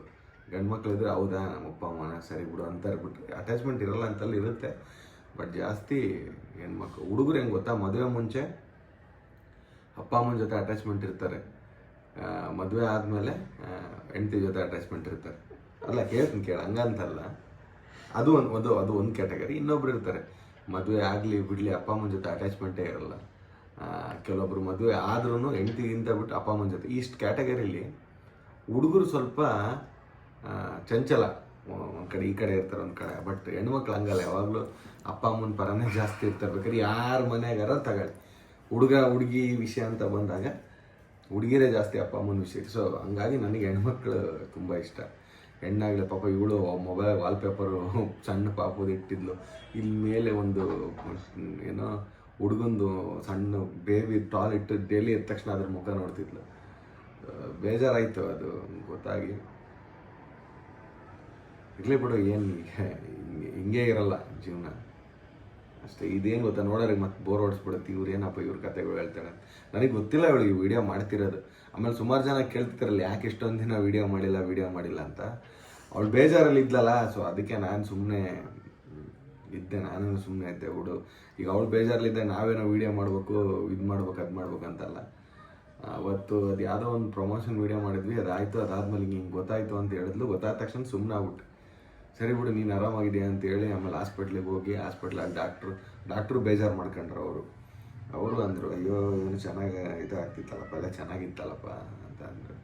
ಗಂಡು ಮಕ್ಳು ಇದ್ರೆ ಹೌದಾ ನಮ್ಮ ಅಪ್ಪ ಅಮ್ಮನ ಸರಿ ಬಿಡು ಅಂತಾರೆ, ಬಿಟ್ಟು ಅಟ್ಯಾಚ್ಮೆಂಟ್ ಇರಲ್ಲ ಅಂತಲ್ಲಿ ಇರುತ್ತೆ. ಬಟ್ ಜಾಸ್ತಿ ಹೆಣ್ಮಕ್ಳು. ಹುಡುಗರು ಹೆಂಗೆ ಗೊತ್ತಾ, ಮದುವೆ ಮುಂಚೆ ಅಪ್ಪ ಅಮ್ಮನ ಜೊತೆ ಅಟ್ಯಾಚ್ಮೆಂಟ್ ಇರ್ತಾರೆ, ಮದುವೆ ಆದಮೇಲೆ ಹೆಂಡತಿ ಜೊತೆ ಅಟ್ಯಾಚ್ಮೆಂಟ್ ಇರ್ತಾರೆ. ಅಲ್ಲ ಕೇಳ ಹಂಗಂತಲ್ಲ, ಅದು ಒಂದು ಕ್ಯಾಟಗರಿ. ಇನ್ನೊಬ್ರು ಇರ್ತಾರೆ ಮದುವೆ ಆಗಲಿ ಬಿಡಲಿ ಅಪ್ಪ ಅಮ್ಮನ ಜೊತೆ ಅಟ್ಯಾಚ್ಮೆಂಟೇ ಇರಲ್ಲ. ಕೆಲವೊಬ್ರು ಮದುವೆ ಆದ್ರೂ ಹೆಂಡತಿಗಿಂತ ಬಿಟ್ಟು ಅಪ್ಪ ಅಮ್ಮನ ಜೊತೆ. ಇಷ್ಟು ಕ್ಯಾಟಗರಿಲಿ ಹುಡುಗರು ಸ್ವಲ್ಪ ಚಂಚಲ, ಒಂದು ಕಡೆ ಈ ಕಡೆ ಇರ್ತಾರೆ ಒಂದು ಕಡೆ. ಬಟ್ ಹೆಣ್ಮಕ್ಳು ಹಂಗಲ್ಲ, ಯಾವಾಗಲೂ ಅಪ್ಪ ಅಮ್ಮನ ಪರನೇ ಜಾಸ್ತಿ ಇರ್ತಾರೆ. ಬೇಕಾದ್ರೆ ಯಾರ ಮನೆಯಾಗಾರ ತಗೊಳ್ಳಿ, ಹುಡುಗಿ ವಿಷಯ ಅಂತ ಬಂದಾಗ ಹುಡುಗಿರೇ ಜಾಸ್ತಿ ಅಪ್ಪ ಅಮ್ಮನ ವಿಷಯ. ಸೊ ಹಂಗಾಗಿ ನನಗೆ ಹೆಣ್ಮಕ್ಳು ತುಂಬ ಇಷ್ಟ. ಹೆಣ್ಣಾಗಲಿ ಪಾಪ ಇವಳು ಮೊಬೈಲ್ ವಾಲ್ಪೇಪರು ಸಣ್ಣ ಪಾಪುದು ಇಟ್ಟಿದ್ಲು, ಇಲ್ಲಿ ಮೇಲೆ ಒಂದು ಏನೋ ಹುಡುಗಂದು ಸಣ್ಣ ಬೇಬಿ ಟಾಲ್ ಇಟ್ಟು ಡೈಲಿ ಎದ್ದ ತಕ್ಷಣ ಅದ್ರ ಮುಖ ನೋಡ್ತಿದ್ಲು. ಬೇಜಾರಾಯಿತು ಅದು ಗೊತ್ತಾಗಿ. ಇರಲಿ ಬಿಡು, ಏನು ಹಿಂಗೆ ಇರಲ್ಲ ಜೀವನ. ಅಷ್ಟೇ. ಇದೇನು ಗೊತ್ತಾ, ನೋಡೋರಿಗೆ ಮತ್ತೆ ಬೋರ್ ಹೊಡಿಸ್ಬಿಡುತ್ತೆ, ಇವ್ರು ಏನಪ್ಪ ಇವ್ರ ಕತೆಗಳು ಹೇಳ್ತಾರೆ. ನನಗೆ ಗೊತ್ತಿಲ್ಲ ಇವಳು ಈ ವಿಡಿಯೋ ಮಾಡ್ತಿರೋದು. ಆಮೇಲೆ ಸುಮಾರು ಜನ ಕೇಳ್ತಿರ್ತಾರಲ್ಲ ಯಾಕೆ ಇಷ್ಟೊಂದು ದಿನ ವಿಡಿಯೋ ಮಾಡಿಲ್ಲ ಅಂತ. ಅವಳು ಬೇಜಾರಲ್ಲಿ ಇದ್ಲಲ್ಲ, ಸೊ ಅದಕ್ಕೆ ನಾನು ಸುಮ್ಮನೆ ಇದ್ದೆ, ನಾನು ಸುಮ್ಮನೆ ಇದ್ದೆ ಬಿಡು. ಈಗ ಅವಳು ಬೇಜಾರಲ್ಲಿದ್ದೆ ನಾವೇನೋ ವಿಡಿಯೋ ಮಾಡಬೇಕು, ಇದು ಮಾಡ್ಬೇಕು, ಅದು ಮಾಡ್ಬೇಕು ಅಂತಲ್ಲ. ಅವತ್ತು ಅದು ಯಾವುದೋ ಒಂದು ಪ್ರಮೋಷನ್ ವಿಡಿಯೋ ಮಾಡಿದ್ವಿ, ಅದಾಯಿತು. ಅದಾದ್ಮೇಲೆ ಹಿಂಗೆ ಗೊತ್ತಾಯಿತು ಅಂತ ಹೇಳಿದ್ಲು. ಗೊತ್ತಾದ ತಕ್ಷಣ ಸುಮ್ಮನೆ ಆಗ್ಬಿಟ್ಟು, ಸರಿ ಬಿಡು ನೀನು ಆರಾಮಾಗಿದೆಯಾ ಅಂತೇಳಿ ಆಮೇಲೆ ಹಾಸ್ಪಿಟ್ಲಿಗೆ ಹೋಗಿ ಹಾಸ್ಪಿಟ್ಲಾಗಿ ಡಾಕ್ಟ್ರು ಬೇಜಾರು ಮಾಡ್ಕೊಂಡ್ರು. ಅವರು ಅಂದರು, ಅಯ್ಯೋ ಇವನು ಚೆನ್ನಾಗಿ ಇದಾಗ್ತಿತ್ತಲ್ಲಪ್ಪ, ಎಲ್ಲ ಚೆನ್ನಾಗಿತ್ತಲ್ಲಪ್ಪ ಅಂತ ಅಂದರು.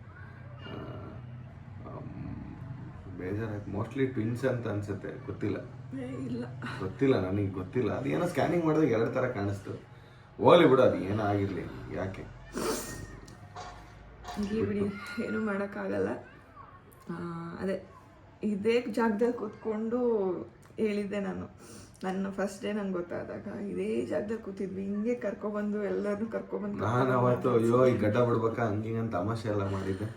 ಬೇಜಾರಾಯ್ತು. ಮೋಸ್ಟ್ಲಿ ಟ್ವಿನ್ಸ್ ಅಂತ ಅನ್ಸುತ್ತೆ, ಗೊತ್ತಿಲ್ಲ ನನಗೆ ಗೊತ್ತಿಲ್ಲ. ಅದೇನೋ ಸ್ಕ್ಯಾನಿಂಗ್ ಮಾಡಿದಾಗ 2 ಥರ ಕಾಣಿಸ್ತು. ಹೋಗ್ಲಿ ಬಿಡು, ಅದು ಏನೋ ಆಗಿರಲಿ, ಯಾಕೆ ಬಿಡಿ, ಏನೂ ಮಾಡೋಕ್ಕಾಗಲ್ಲ. ಅದೇ ಇದೇ ಜಾಗದಲ್ಲಿ ಕೂತ್ಕೊಂಡು ಹೇಳಿದ್ದೆ ನಾನು. ನನ್ನ ಫಸ್ಟ್ ಡೇ ನಂಗೆ ಗೊತ್ತಾದಾಗ ಇದೇ ಜಾಗದಲ್ಲಿ ಕೂತಿದ್ವಿ, ಹಿಂಗೆ ಕರ್ಕೊಬಂದು ಎಲ್ಲರನ್ನೂ ಕರ್ಕೊಬಂದು ನಾನು ಅವತ್ತು ಅಯ್ಯೋ ಈ ಗಡ್ಡ ಬಿಡ್ಬೇಕಾ ಹಂಗೆ ಅಂತ ತಮಾಷೆ ಎಲ್ಲ ಮಾಡಿದ್ದೆ.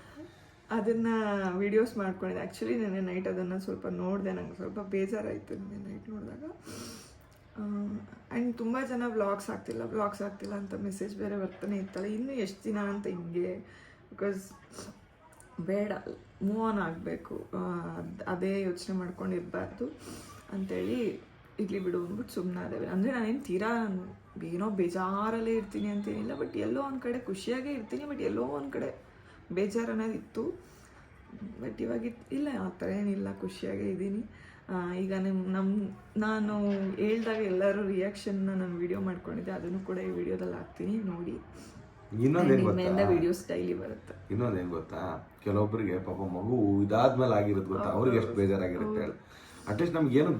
ಅದನ್ನು ವೀಡಿಯೋಸ್ ಮಾಡ್ಕೊಂಡಿದ್ದೆ. ಆ್ಯಕ್ಚುಲಿ ನೆನ್ನೆ ನೈಟ್ ಅದನ್ನು ಸ್ವಲ್ಪ ನೋಡಿದೆ, ನಂಗೆ ಸ್ವಲ್ಪ ಬೇಜಾರಾಯಿತು ನೆನ್ನೆ ನೈಟ್ ನೋಡಿದಾಗ. ಆ್ಯಂಡ್ ತುಂಬ ಜನ ವ್ಲಾಗ್ಸ್ ಆಗ್ತಿಲ್ಲ ಅಂತ ಮೆಸೇಜ್ ಬೇರೆ ಬರ್ತಾನೆ ಇತ್ತಲ್ಲ, ಇನ್ನೂ ಎಷ್ಟು ದಿನ ಅಂತ ಹಿಂಗೆ. ಬಿಕಾಸ್ ಬೇಡ, ಮೂವ್ ಆನ್ ಆಗಬೇಕು, ಅದೇ ಯೋಚನೆ ಮಾಡ್ಕೊಂಡಿರಬಾರ್ದು ಅಂಥೇಳಿ ಇರಲಿ ಬಿಡು ಅಂದ್ಬಿಟ್ಟು ಸುಮ್ಮನೆ ಅದೇ. ಅಂದರೆ ನಾನೇನು ತೀರಾ ಏನೋ ಬೇಜಾರಲ್ಲೇ ಇರ್ತೀನಿ ಅಂತೇನಿಲ್ಲ, ಬಟ್ ಎಲ್ಲೋ ಒಂದು ಕಡೆ ಖುಷಿಯಾಗೇ ಇರ್ತೀನಿ, ಬಟ್ ಎಲ್ಲೋ ಒಂದು ಕಡೆ ಬೇಜಾರು ಅನ್ನೋದಿತ್ತು. ಬಟ್ ಇವಾಗ ಇಲ್ಲ, ಆ ಥರ ಏನಿಲ್ಲ, ಖುಷಿಯಾಗೇ ಇದ್ದೀನಿ. ಈಗ ನಾನು ಹೇಳ್ದಾಗ ಎಲ್ಲರೂ ರಿಯಾಕ್ಷನ್ನ ನಾನು ವಿಡಿಯೋ ಮಾಡ್ಕೊಂಡಿದ್ದೆ, ಅದನ್ನು ಕೂಡ ಈ ವಿಡಿಯೋದಲ್ಲಿ ಹಾಕ್ತೀನಿ ನೋಡಿ. ಇನ್ನೊಂದೇನು ವಿಡಿಯೋಸ್ ಡೈಲಿ ಬರುತ್ತೆ. ಇನ್ನೊಂದೇನು ಗೊತ್ತಾ, ಕೆಲವೊಬ್ಬರಿಗೆ ಪಾಪ ಮಗು ಇದಾದ್ಮೇಲೆ ಆಗಿರುತ್ತೆ ಗೊತ್ತಾ, ಅವ್ರಿಗೆ ಎಷ್ಟು ಬೇಜಾರಾಗಿರುತ್ತೆ ಹೇಳಿ. ಅಟ್ಲೀಸ್ಟ್ ನಮ್ಗೇನು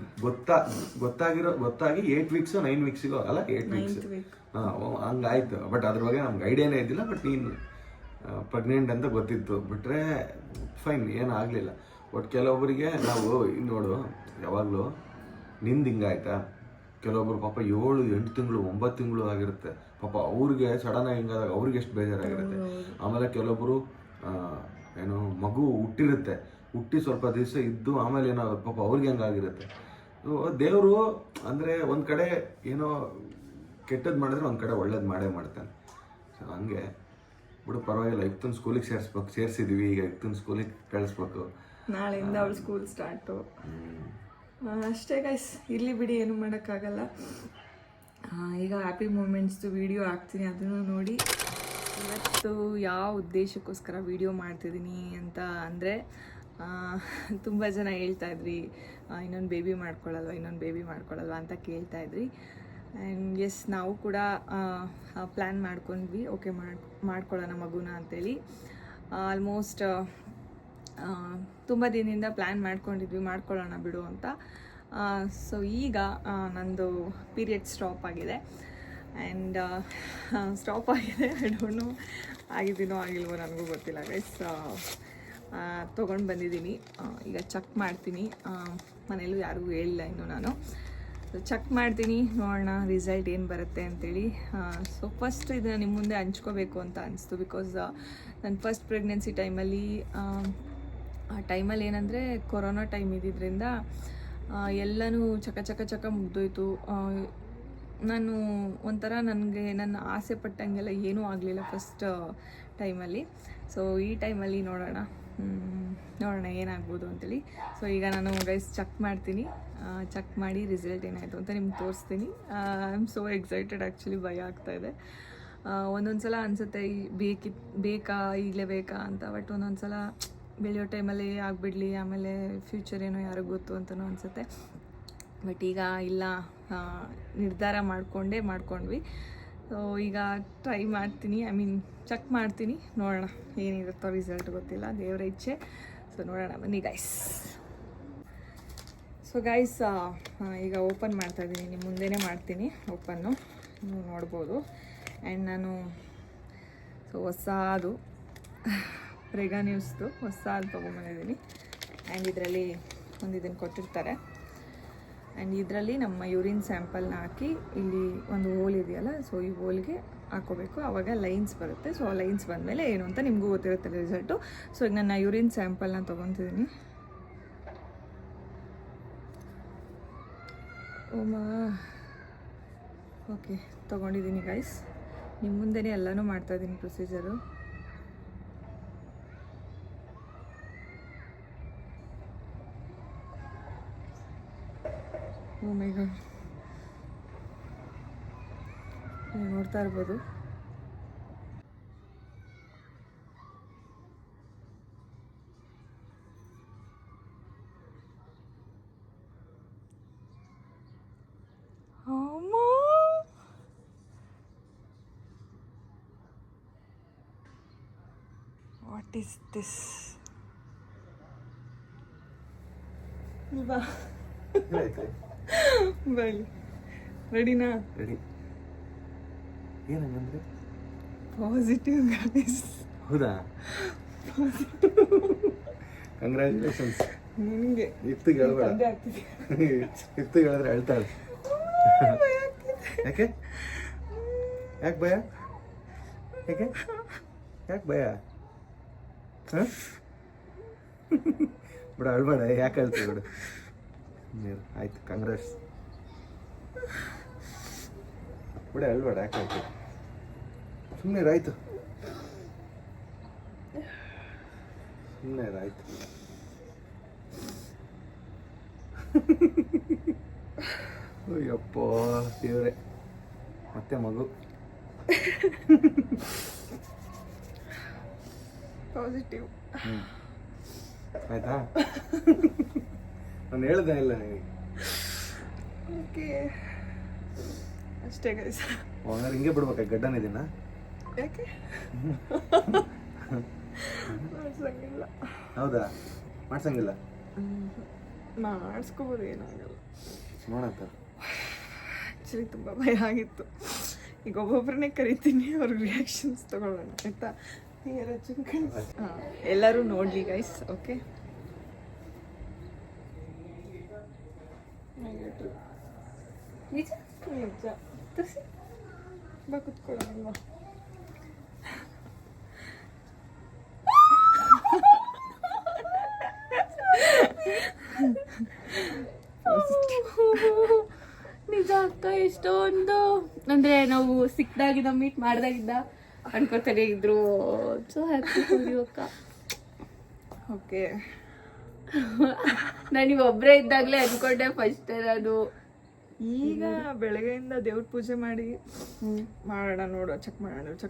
ಗೊತ್ತಾಗಿ 8 ವೀಕ್ಸು 9 ವೀಕ್ಸಿಗೋ ಅಲ್ಲ 8 ವೀಕ್ಸ್ ಹಂಗಾಯ್ತು. ಬಟ್ ಅದ್ರ ಬಗ್ಗೆ ನಮ್ಗೆ ಐಡಿಯಾನೇ ಇದ್ದಿಲ್ಲ. ಬಟ್ ನೀನು ಪ್ರೆಗ್ನೆಂಟ್ ಅಂತ ಗೊತ್ತಿತ್ತು, ಬಿಟ್ರೆ ಫೈನ್, ಏನೂ ಆಗಲಿಲ್ಲ. ಬಟ್ ಕೆಲವೊಬ್ಬರಿಗೆ ನಾವು ನೋಡು, ಯಾವಾಗಲೂ ನಿಂದು ಹಿಂಗಾಯ್ತಾ, ಕೆಲವೊಬ್ರು ಪಾಪ 7, 8 ತಿಂಗಳು 9 ತಿಂಗಳು ಆಗಿರುತ್ತೆ ಪಾಪ, ಅವ್ರಿಗೆ ಸಡನ್ನಾಗಿ ಹಿಂಗಾದಾಗ ಅವ್ರಿಗೆ ಎಷ್ಟು ಬೇಜಾರಾಗಿರುತ್ತೆ. ಆಮೇಲೆ ಕೆಲವೊಬ್ಬರು ಏನು ಮಗು ಹುಟ್ಟಿ ಸ್ವಲ್ಪ ದಿವಸ ಇದ್ದು ಆಮೇಲೆ ಏನಾಗುತ್ತೆ ಪಾಪ ಅವ್ರಿಗೆ ಹಂಗಾಗಿರುತ್ತೆ. ದೇವರು ಅಂದರೆ ಒಂದು ಕಡೆ ಏನೋ ಕೆಟ್ಟದ್ದು ಮಾಡಿದ್ರೆ ಒಂದು ಕಡೆ ಒಳ್ಳೇದು ಮಾಡ್ತಾನೆ. ಸೊ ಹಂಗೆ ಬಿಡು, ಪರವಾಗಿಲ್ಲ. ಇತ್ತೊಂದು ಸ್ಕೂಲಿಗೆ ಸೇರಿಸಿದ್ವಿ, ಈಗ ಇತ್ತೊಂದು ಸ್ಕೂಲಿಗೆ ಕಳಿಸ್ಬೇಕು. ನಾಳೆಯಿಂದ ಅವಳು ಸ್ಕೂಲ್ ಸ್ಟಾರ್ಟು. ಅಷ್ಟೇ ಗೈಸ್, ಇರಲಿ ಬಿಡಿ, ಏನು ಮಾಡೋಕ್ಕಾಗಲ್ಲ. ಈಗ ಹ್ಯಾಪಿ ಮೂಮೆಂಟ್ಸ್ದು ವಿಡಿಯೋ ಹಾಕ್ತೀನಿ, ಅದನ್ನು ನೋಡಿ. ಇವತ್ತು ಯಾವ ಉದ್ದೇಶಕ್ಕೋಸ್ಕರ ವಿಡಿಯೋ ಮಾಡ್ತಿದ್ದೀನಿ ಅಂತ ಅಂದರೆ, ತುಂಬ ಜನ ಹೇಳ್ತಾಯಿದ್ರಿ ಇನ್ನೊಂದು ಬೇಬಿ ಮಾಡ್ಕೊಳ್ಳಲ್ವ ಅಂತ ಕೇಳ್ತಾಯಿದ್ರಿ. ಆ್ಯಂಡ್ ಎಸ್, ನಾವು ಕೂಡ ಪ್ಲ್ಯಾನ್ ಮಾಡ್ಕೊಂಡ್ವಿ, ಓಕೆ ಮಾಡ್ಕೊಳ್ಳೋಣ ಮಗುನ ಅಂತೇಳಿ. ಆಲ್ಮೋಸ್ಟ್ ತುಂಬ ದಿನದಿಂದ ಪ್ಲ್ಯಾನ್ ಮಾಡ್ಕೊಳ್ಳೋಣ ಬಿಡು ಅಂತ. ಸೊ ಈಗ ನಂದು ಪೀರಿಯಡ್ ಸ್ಟಾಪ್ ಆಗಿದೆ. ಆ್ಯಂಡ್ ಐ ಡೋಂಟ್ ನೋ ಆಗಿದ್ದೀನೋ ಆಗಿಲ್ವೋ ನನಗೂ ಗೊತ್ತಿಲ್ಲ ಗೈಸ್. ತೊಗೊಂಡು ಬಂದಿದ್ದೀನಿ, ಈಗ ಚೆಕ್ ಮಾಡ್ತೀನಿ. ಮನೇಲೂ ಯಾರಿಗೂ ಹೇಳಿಲ್ಲ ಇನ್ನು ನಾನು. ಚೆಕ್ ಮಾಡ್ತೀನಿ, ನೋಡೋಣ ರಿಸಲ್ಟ್ ಏನು ಬರುತ್ತೆ ಅಂತೇಳಿ. ಸೊ ಫಸ್ಟ್ ಇದನ್ನು ನಿಮ್ಮ ಮುಂದೆ ಹಂಚ್ಕೋಬೇಕು ಅಂತ ಅನಿಸ್ತು. ಬಿಕಾಸ್ ನನ್ನ ಫಸ್ಟ್ ಪ್ರೆಗ್ನೆನ್ಸಿ ಟೈಮಲ್ಲಿ ಆ ಟೈಮಲ್ಲಿ ಏನಂದರೆ ಕೊರೋನಾ ಟೈಮ್ ಇದ್ದಿದ್ದರಿಂದ ಎಲ್ಲನೂ ಚಕ ಮುಗ್ದೋಯ್ತು. ನಾನು ಒಂಥರ ನನಗೆ ನನ್ನ ಆಸೆ ಪಟ್ಟಂಗೆಲ್ಲ ಏನೂ ಆಗಲಿಲ್ಲ ಫಸ್ಟ್ ಟೈಮಲ್ಲಿ. ಸೊ ಈ ಟೈಮಲ್ಲಿ ನೋಡೋಣ ಏನಾಗ್ಬೋದು ಅಂತೇಳಿ. ಸೊ ಈಗ ನಾನು ಗೈಸ್ ಚೆಕ್ ಮಾಡ್ತೀನಿ. ಚೆಕ್ ಮಾಡಿ ರಿಸಲ್ಟ್ ಏನಾಯಿತು ಅಂತ ನಿಮ್ಗೆ ತೋರಿಸ್ತೀನಿ. I am so excited. Actually ಭಯ ಆಗ್ತಾಯಿದೆ. ಒಂದೊಂದು ಸಲ ಅನಿಸುತ್ತೆ ಈಗಲೇ ಬೇಕಾ ಅಂತ. ಬಟ್ ಒಂದೊಂದು ಸಲ ಬೆಳೆಯೋ ಟೈಮಲ್ಲಿ ಆಗಿಬಿಡ್ಲಿ, ಆಮೇಲೆ ಫ್ಯೂಚರ್ ಏನೋ ಯಾರಿಗೂ ಗೊತ್ತು ಅಂತಲೂ ಅನಿಸುತ್ತೆ. ಬಟ್ ಈಗ ಇಲ್ಲ, ನಿರ್ಧಾರ ಮಾಡ್ಕೊಂಡ್ವಿ. ಸೊ ಈಗ ಟ್ರೈ ಮಾಡ್ತೀನಿ, ಚೆಕ್ ಮಾಡ್ತೀನಿ, ನೋಡೋಣ ಏನಿರುತ್ತೋ ರಿಸಲ್ಟ್ ಗೊತ್ತಿಲ್ಲ, ದೇವರ ಇಚ್ಛೆ. ಸೊ ನೋಡೋಣ ಬನ್ನಿ ಗೈಸ್. ಸೊ ಗೈಸ್, ಈಗ ಓಪನ್ ಮಾಡ್ತಾಯಿದ್ದೀನಿ, ನಿಮ್ಮ ಮುಂದೆನೇ ಮಾಡ್ತೀನಿ ಓಪನ್ನು, ನೀವು ನೋಡ್ಬೋದು. ಆ್ಯಂಡ್ ನಾನು ಹೊಸದು ರೆಗಾ ನ್ಯೂಸ್ದು ಹೊಸದು ತೊಗೊಂಬಂದಿದ್ದೀನಿ. ಆ್ಯಂಡ್ ಇದರಲ್ಲಿ ಇದನ್ನು ಕೊಟ್ಟಿರ್ತಾರೆ. ಆ್ಯಂಡ್ ಇದರಲ್ಲಿ ನಮ್ಮ ಯೂರಿನ್ ಸ್ಯಾಂಪಲ್ನ ಹಾಕಿ ಇಲ್ಲಿ ಒಂದು ಹೋಲ್ ಇದೆಯಲ್ಲ, ಸೊ ಈ ಹೋಲ್ಗೆ ಹಾಕೋಬೇಕು, ಆವಾಗ ಲೈನ್ಸ್ ಬರುತ್ತೆ. ಸೊ ಆ ಲೈನ್ಸ್ ಬಂದಮೇಲೆ ಏನು ಅಂತ ನಿಮಗೂ ಗೊತ್ತಿರುತ್ತೆ ರಿಸಲ್ಟು. ಸೊ ಈಗ ನನ್ನ ಯೂರಿನ್ ಸ್ಯಾಂಪಲ್ನ ತೊಗೊತಿದ್ದೀನಿ. ಓಕೆ ತೊಗೊಂಡಿದ್ದೀನಿ ಗೈಸ್, ನಿಮ್ಮ ಮುಂದೆನೇ ಎಲ್ಲನೂ ಮಾಡ್ತಾಯಿದ್ದೀನಿ ಪ್ರೊಸೀಜರು. ಓ ಮೈ ಗಾಡ್, ನೀವು ನೋಡ್ತಾ ಇರ್ಬೋದು. What is this? ಬಾ ಬೈ, ರೆಡಿನಾ? ರೆಡಿ. ಏನಂಗಂದ್ರೆ ಪಾಸಿಟಿವ್ ಗೈಸ್. ಹೌದಾ? ಕಂಗ್ರ್ಯಾಚುಲೇಷನ್ಸ್ ನಿನಗೆ. ಇತ್ತಿಗೆ ಹೇಳ್ಬೇಡ, ಇತ್ತಿಗೆ ಹೇಳಿದ್ರೆ ಹೇಳ್ತಾಳೆ. ಯಾಕೆ ಯಾಕೆ ಭಯ? ಯಾಕೆ ಯಾಕೆ ಭಯ? ಹಾಂ ಬಿಡ, ಅಳ್ಬೇಡ. ಯಾಕೆ ಹೇಳ್ತೀವಿ ಬಿಡು. ಆಯ್ತು, ಕಾಂಗ್ರೆಸ್ ಬಿಡ, ಅಳ್ಬೇಡ. ಯಾಕೆ ಹೇಳ್ತೀವಿ? ಸುಮ್ಮನೆ ಆಯ್ತು, ಸುಮ್ಮನೆ ಆಯ್ತು. ಅಯ್ಯಪ್ಪ ದೇವ್ರೆ, ಮತ್ತೆ ಮಗು. ಪಾಸಿಟಿವ್. ಆಯ್ತಾ? ನಾನು ಹೇಳ್ದೆ ಇಲ್ಲ ನಿನಗೆ. ಓಕೆ ಅಷ್ಟೇ ಗೈಸ್. ಹಂಗಾರೆ ಹಿಂಗೆ ಬಿಡ್ಬೇಕಾ ಗಡ್ಡನಿದ್ದೀನ? ಯಾಕೆ ಮಾಡ್ಸಂಗಿಲ್ಲ. ಹೌದಾ? ಮಾಡ್ಸಂಗಿಲ್ಲ? ಮಾಡಿಸ್ಕೋಬೋದು, ಏನಾಗಲ್ಲ. ನೋಡಂತ. ಆ್ಯಕ್ಚುಲಿ ತುಂಬ ಭಯ ಆಗಿತ್ತು. ಈಗ ಒಬ್ಬೊಬ್ಬರನ್ನೇ ಕರಿತೀನಿ, ಅವ್ರ ರಿಯಾಕ್ಷನ್ಸ್ ತಗೊಳ್ಳೋಣ ಆಯ್ತಾ? ಹಾಂ, ಎಲ್ಲರೂ ನೋಡಲಿ ಗೈಸ್. ಓಕೆ, ನಿಜ ನಿಜ ತರಿಸಿ ಬಾ, ಕುತ್ಕೊಳ್ಳೋಣ. ನಿಜ ಅಕ್ಕ, ಎಷ್ಟೊಂದು ಅಂದ್ರೆ ನಾವು ಸಿಕ್ದಾಗಿದ್ದ ಮೀಟ್ ಮಾಡ್ದಾಗಿದ್ದ ಅನ್ಕೋತಾನೆ ಇದ್ರು. ಸೊ ಹ್ಯಾಪಿ ಫಾರ್ ಯು ಅಕ್ಕ. ಓಕೆ, ನಾನು ಒಬ್ಬರೇ ಇದ್ದಾಗಲೇ ಅನ್ಕೊಂಡೆ ಫಸ್ಟ್ ನಾನು. ಈಗ ಬೆಳಗ್ಗೆಯಿಂದ ದೇವ್ರ ಪೂಜೆ ಮಾಡಿ ಮಾಡೋಣ ನೋಡು, ಚೆಕ್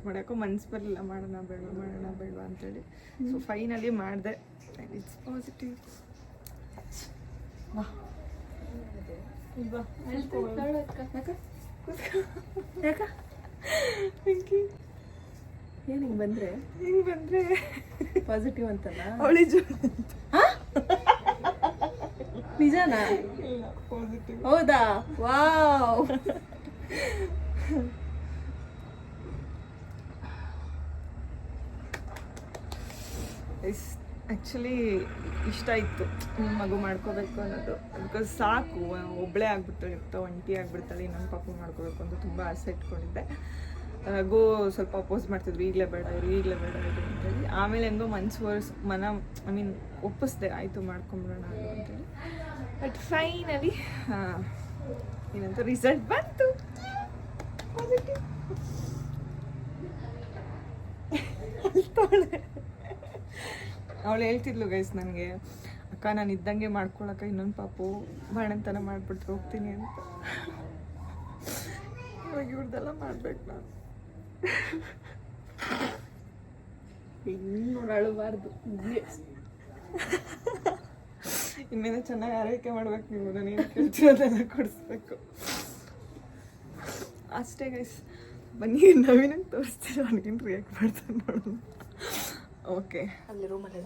ಮಾಡಿ ಯಾಕೋ ಮನ್ಸು ಬರಲಿಲ್ಲ, ಮಾಡೋಣ ಬೇಡ ಅಂತೇಳಿ. ಸೊ ಫೈನಲಿ ಮಾಡಿದೆ. It's positive. ಏನು ಹಿಂಗೆ ಬಂದ್ರೆ ಪಾಸಿಟಿವ್ ಅಂತಲ್ಲ? ಅವಳಿ ನಿಜನಾ? ಪಾಸಿಟಿವ್. ಹೌದಾ? ವಾವ್. ಆ್ಯಕ್ಚುಲಿ ಇಷ್ಟ ಇತ್ತು ಮಗು ಮಾಡ್ಕೋಬೇಕು ಅನ್ನೋದು. ಬಿಕಾಸ್ ಸಾಕು, ಒಬ್ಬಳೇ ಆಗ್ಬಿಟ್ಟಿರ್ತಾವೆ, ಒಂಟಿ ಆಗ್ಬಿಡ್ತಾಳೆ, ಇನ್ನೊಂದು ಪಾಪು ಮಾಡ್ಕೋಬೇಕು ಅಂತ ತುಂಬ ಆಸೆ ಇಟ್ಕೊಂಡಿದ್ದೆ. ಗೋ ಸ್ವಲ್ಪ ಅಪೋಸ್ ಮಾಡ್ತಿದ್ರು, ಈಗಲೇ ಬೇಡ ಇದು ಅಂತೇಳಿ. ಆಮೇಲೆ ಹೆಂಗೋ ಐ ಮೀನ್ ಒಪ್ಪಿಸ್ದೆ, ಆಯಿತು ಮಾಡ್ಕೊಂಬಿಡೋಣ ಅದು ಅಂತೇಳಿ. ಬಟ್ ಫೈನಲಿ ಏನಂತ ರಿಸಲ್ಟ್ ಬಂತು. ಪಾಸಿಟಿವ್. ಅವಳು ಹೇಳ್ತಿದ್ಲು ಗೈಸ್ ನನಗೆ, ಅಕ್ಕ ನಾನು ಇದ್ದಂಗೆ ಮಾಡ್ಕೊಳಕ್ಕ ಇನ್ನೊಂದು ಪಾಪು ಬಾಣಂತನ ಮಾಡಿಬಿಟ್ರೆ ಹೋಗ್ತೀನಿ ಅಂತ. ಇವಾಗ ಇವ್ರದ್ದೆಲ್ಲ ಮಾಡ್ಬೇಕು ನಾನು. ಅಳಬಾರ್ದು. ಇನ್ನೇನು ಚೆನ್ನಾಗಿ ಆರೈಕೆ ಮಾಡ್ಬೇಕು ನೀವು, ನಾನು ಏನು ಕೇಳ್ತಿರೋದೆಲ್ಲ ಕೊಡಿಸ್ಬೇಕು ಅಷ್ಟೇ ಗೈಸ್. ಬನ್ನಿ ನವೀನಂಗೆ ತೋರಿಸ್ತೀರ, ಅವ್ನಿಗೇನು ರಿಯಾಕ್ಟ್ ಮಾಡ್ತಾನೆ ನೋಡೋಣ. ಓಕೆ, ಅಲ್ಲಿ ರೂಮಲ್ಲಿ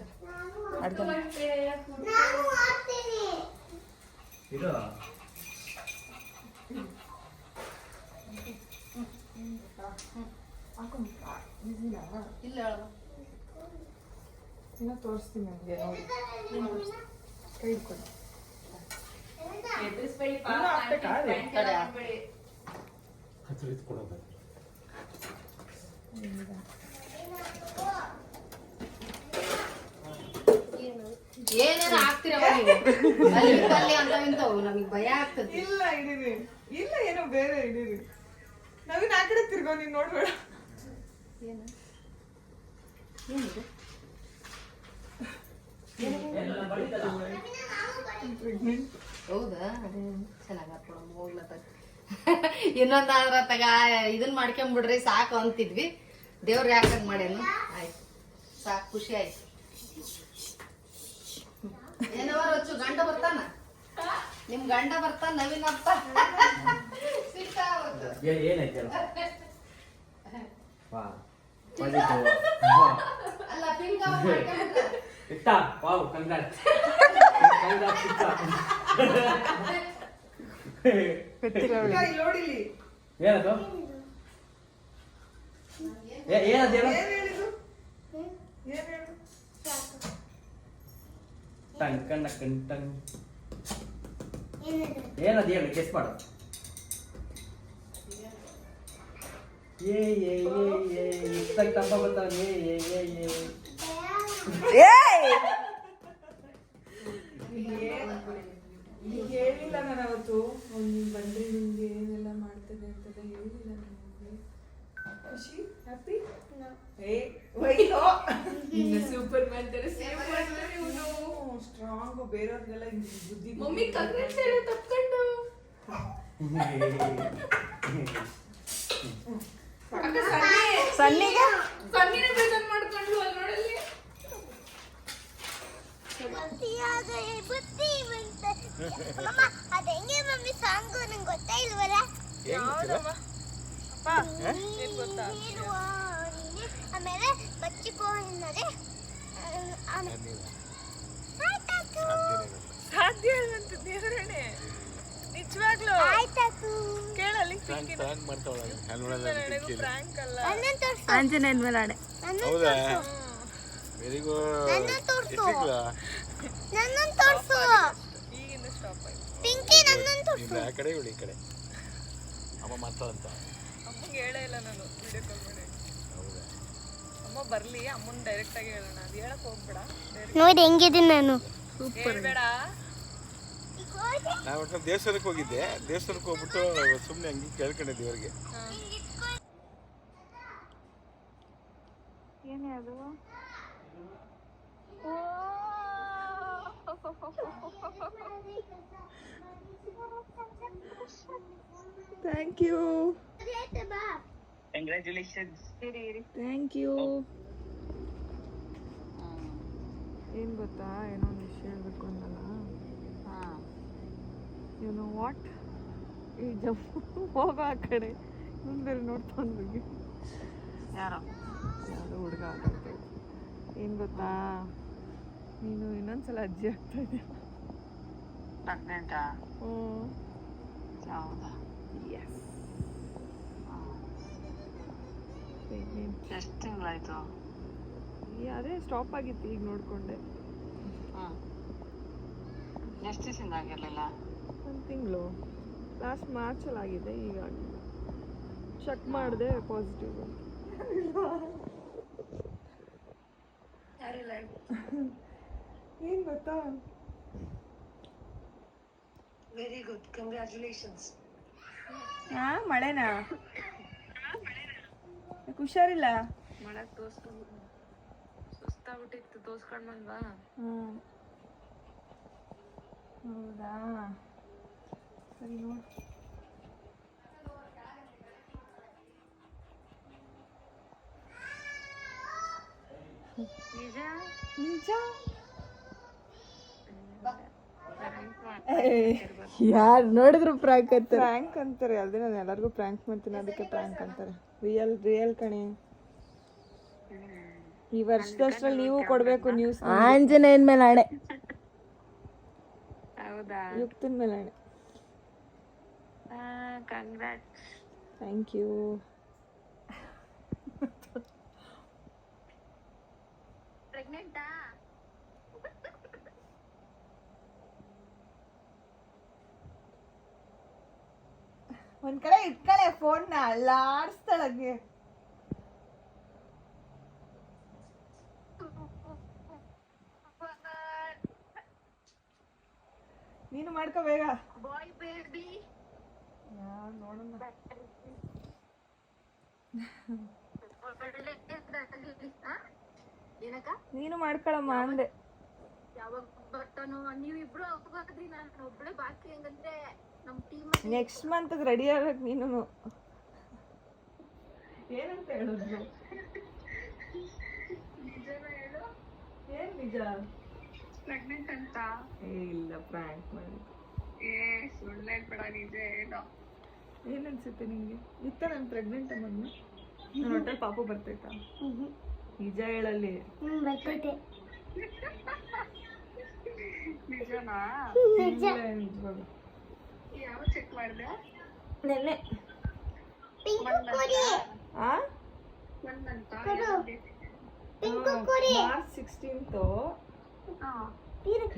ಇನ್ನೂ ತೋರಿಸ್ತೀನಿ ನನಗೆ, ನೋಡಿ ಕೈ ಹಿಡ್ಕೊಂಡು ಏನೇನು ಆಗ್ತಿರವ ನೀವು? ಅಲ್ಲಿ ಅಂತ ಇಂಥವು ನಮಗೆ ಭಯ ಆಗ್ತದೆ. ಇಲ್ಲ ಇಡೀರಿ, ಇಲ್ಲ ಏನೋ ಬೇರೆ ಇಡೀರಿ. ನವೀನ್ ಆ ಕಡೆ ತಿರ್ಗೋ, ನೀನು ನೋಡ್ಬೇಡ. ಏನು ಏನಿದೆ ಹೌದಾ? ಚೆನ್ನಾಗಪ್ಪ ಹೋಗ್ಲತ್ತ. ಇನ್ನೊಂದಾದ್ರ ತಗ ಇದನ್ನ ಮಾಡ್ಕೊಂಬಿಡ್ರಿ ಸಾಕು ಅಂತಿದ್ವಿ. ದೇವ್ರ ಯಾಕಂಗ್ ಮಾಡ್ಯಾನು. ಆಯ್ತು ಸಾಕು, ಖುಷಿ ಆಯ್ತು. ಏನವ ರೊಚ್ಚು ಗಂಡ ಬರ್ತಾನ? ನಿಮ್ ಗಂಡ ಬರ್ತಾನ ನವೀನಪ್ಪ. ಅಲ್ಲ ಪಿಂಕ್ ನೋಡಿಲಿ ಏನದು? ಏನದು? ಟಂಗ್ ಕಣ್ಣ ಕಂಟಂಗ್ ಏನದು ಹೇಳು, ಗೆಸ್ ಮಾಡು. ಏ ಏ ಏ ಏ ಇಷ್ಟಾಗ ತಪ್ಪ ಬರ್ತಾವ. ಏ ಏ ಏ ಏ ಈಗ ಹೇಳಿಲ್ಲ ನಾನು ಅವತ್ತು. ನೀನು ಬಂದ್ರೆ ನಿಮ್ಗೆ ಏನೆಲ್ಲ ಮಾಡ್ತೇನೆ ಅಂತೆಲ್ಲ ಹೇಳಿಲ್ಲ ನನಗೆ. ಖುಷಿ? ಹ್ಯಾಪಿ? ಸೂಪರ್ ಮ್ಯಾನ್ ತರ ಸ್ಟ್ರಾಂಗು. ಬೇರೆಯವ್ರಿಗೆಲ್ಲ ಬುದ್ಧಿ. ಮಮ್ಮಿ ಕಂಗ್ರೆಸ್ ಹೇಳು ತಪ್ಕೊಂಡು. ಸನ್ನಿಗೆ ಸನ್ನಿನ ಬೇಜಾರು ಮಾಡ್ಕೊಂಡು ಅಲ್ಲಿ ನೋಡಲ್ಲಿ. ಆಮೇಲೆ ಬಚ್ಚಿಕೊಂಡೆ ಸಾಧ್ಯ ಅಂತ ದೇವರಣೆ ನಿಜವಾಗ್ಲೂ ಕೇಳಲ್ಲಿ. ಫ್ರಾಂಕ್ ಅಲ್ಲ, ಆಂಜನೇಯನ್ ಮೇಲೆ ಆಣೆ. ಹೌದಾ? Very good. ನನ್ನನ್ನು ತೋರಿಸು. ಈಗಿಂದ ಸ್ಟಾಪ್ ಆಯ್ತು. ಪಿಂಕಿ ನನ್ನನ್ನು ತೋರಿಸು. ಆ ಕಡೆ ಇವಳು ಈ ಕಡೆ ಅಮ್ಮ ಮಾತಾಡಂತ. ಅಮ್ಮಂಗೆ ಹೇಳೇ ಇಲ್ಲ ನಾನು ವಿಡಿಯೋ ಕಾಲ್ ಮಾಡಿ. ಅಮ್ಮ ಬರ್ಲಿ, ಅಮ್ಮನ ಡೈರೆಕ್ಟ್ ಆಗಿ ಹೇಳೋಣ. ಅದು ಹೇಳಕ್ ಹೋಗ್ಬೇಡ. ನೋಡಿ ಹೆಂಗಿದ್ದೀನಿ ನಾನು. ಹೇಳ್ಬೇಡ. ನಾವು ದೇವಸ್ಥಾನಕ್ಕೆ ಹೋಗಿದ್ದೆ. ದೇವಸ್ಥಾನಕ್ಕೆ ಹೋಗ್ಬಿಟ್ಟು ಸುಮ್ಮನೆ ಹಂಗೆ ಕೇಳ್ಕೊಂಡಿದ್ದೆ ಇವ್ರಿಗೆ. ಏನೇ ಅದು? Thank you. Congratulations. Thank you. ಏನು ಗೊತ್ತಾ, ಏನೋ ಒಂದು ವಿಷಯ ಹೇಳ್ಬೇಕು ಅಂದಲ್ಲ. ಯು ನೋ ವಾಟ್, ಈ ಹೋಗೋ ಆ ಕಡೆ ಮುಂದೆ ನೋಡ್ಕೊಂಡು ಹೋಗಿ. ಯಾರೋ ಹುಡುಗ ಆಗ್ತೈತೆ. ಏನು ಗೊತ್ತಾ, ನೀನು ಇನ್ನೊಂದ್ಸಲ ಅಜ್ಜಿ ಆಗ್ತಾ ಇದೆಯಾ? ಪ್ರೆಗ್ನೆಂಟಾ? ಹೌದಾ? Yes, pregnant. ಎಷ್ಟು ತಿಂಗಳಾಯ್ತು? ಅದೇ ಸ್ಟಾಪ್ ಆಗಿತ್ತು, ಈಗ ನೋಡಿಕೊಂಡೆ. ಎಷ್ಟು ದಿವಸದಿಂದ ಆಗಿರಲಿಲ್ಲ? ಒಂದು ತಿಂಗಳು, ಲಾಸ್ಟ್ ಮಾರ್ಚಲ್ಲಿ ಆಗಿದೆ. ಈಗ ಚೆಕ್ ಮಾಡಿದೆ, ಪಾಸಿಟಿವ್. ಏನು ಗೊತ್ತಾ, ವೆರಿ ಗುಡ್, ಕಂಗ್ರ್ಯಾಚುಲೇಷನ್ಸ್. ಮಳೆನಾ? ಹುಷಾರಿಲ್ಲ? ಮಳೆ ತೋರ್ಸ್ಕೊಂಡು ಸುಸ್ತಾಗ್ಬಿಟ್ಟಿತ್ತು, ತೋರ್ಸ್ಕೊಂಡು ಬಂದ್ವಾ? ಹೌದಾ, ಸರಿ ನೋಡಿ. ನಿಜ ನಿಜ. ಯಾರು ನೋಡಿದ್ರು ಪ್ರಾಂಕ್ ಅಂತಾರೆ. ಪ್ರಾಂಕ್ ಅಂತಾರೆ, ಅದೇ ನಾನು ಎಲ್ಲರಿಗೂ ಪ್ರಾಂಕ್ ಮಾಡ್ತೀನಿ, ಅದಕ್ಕೆ ಪ್ರಾಂಕ್ ಅಂತಾರೆ. ರಿಯಲ್ ಕಣೆ. ಈ ವರ್ಷದಷ್ಟ್ರಲ್ಲಿ ನೀವು ಕೊಡ್ಬೇಕು ನ್ಯೂಸ್. ಆಂಜನೇಯನ್ ಮೇಲೆ ಆಣೆ. ಹೌದಾ? ಯುಕ್ತನ್ ಮೇಲೆ ಆಣೆ. ಕಂಗ್ರಾಟ್ಸ್. Thank you. ಪ್ರೆಗ್ನೆಂಟಾ? ಒಂದ್ ಕಡೆ ಇಟ್ಕಳೆ ಫೋನ್ನ, ಅಲ್ಲಾಡ್ಸ್ತಾಳಂಗೆ. ನೀನು ಮಾಡ್ಕೋ ಬೇಗ. Bye baby. ನೋಡೋಣ. ನೀನು ಮಾಡ್ಕೊಳಮ್ಮ ಅಂದೆ. ನೆಕ್ಸ್ಟ್ ಮಂತ್ ರೆಡಿ ಆಗ್ಬೇಕು ನೀನು. ಏನಂತ ಹೇಳಿದ್ರು? ಏನ್ ನಿಜ? ಪ್ರೆಗ್ನೆಂಟ್ ಅಂತ ಇಲ್ಲ, ಪ್ರಾಂಕ್ ಮಾಡಿದ್ದು. ಸುಳ್ಳು ಹೇಳ್ಬೇಡ, ನಿಜ ಹೇಳು. ಏನ್ ಅನ್ಸುತ್ತೆ ನಿಂಗೆ? ಇತ್ತ ನಾನು ಪ್ರೆಗ್ನೆಂಟ್ ಮೊನ್ನೆ ನನ್ನ ಹೊಟ್ಟೆ ಪಾಪು ಬರ್ತೈತಾ? ನಿಜ ಹೇಳಲ್ಲಿ. ಬರ್ತೈತೆ. ನಿಜನಾ? ನಿಜವಾಗ್ಲು ಯಾವ ಚೆಕ್ ಮಾಡಿದೆ? ನೆನ್ನೆ. ಆ ಒಂದಂತ ಮಾರ್ಚ್ 16th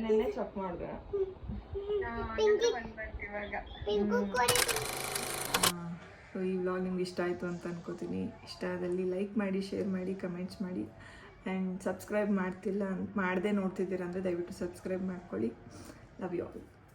ನೆನ್ನೆ ಚೆಕ್ ಮಾಡಿದೆ. ಸೊ ಈ ವ್ಲಾಗ್ ನಿಮ್ಗೆ ಇಷ್ಟ ಆಯಿತು ಅಂತ ಅನ್ಕೋತೀನಿ. ಇಷ್ಟ ಆದಲ್ಲಿ ಲೈಕ್ ಮಾಡಿ, ಶೇರ್ ಮಾಡಿ, ಕಮೆಂಟ್ಸ್ ಮಾಡಿ. ಆ್ಯಂಡ್ ಸಬ್ಸ್ಕ್ರೈಬ್ ಮಾಡದೆ ನೋಡ್ತಿದ್ದೀರಾ ಅಂದರೆ ದಯವಿಟ್ಟು ಸಬ್ಸ್ಕ್ರೈಬ್ ಮಾಡ್ಕೊಳ್ಳಿ. Love you all.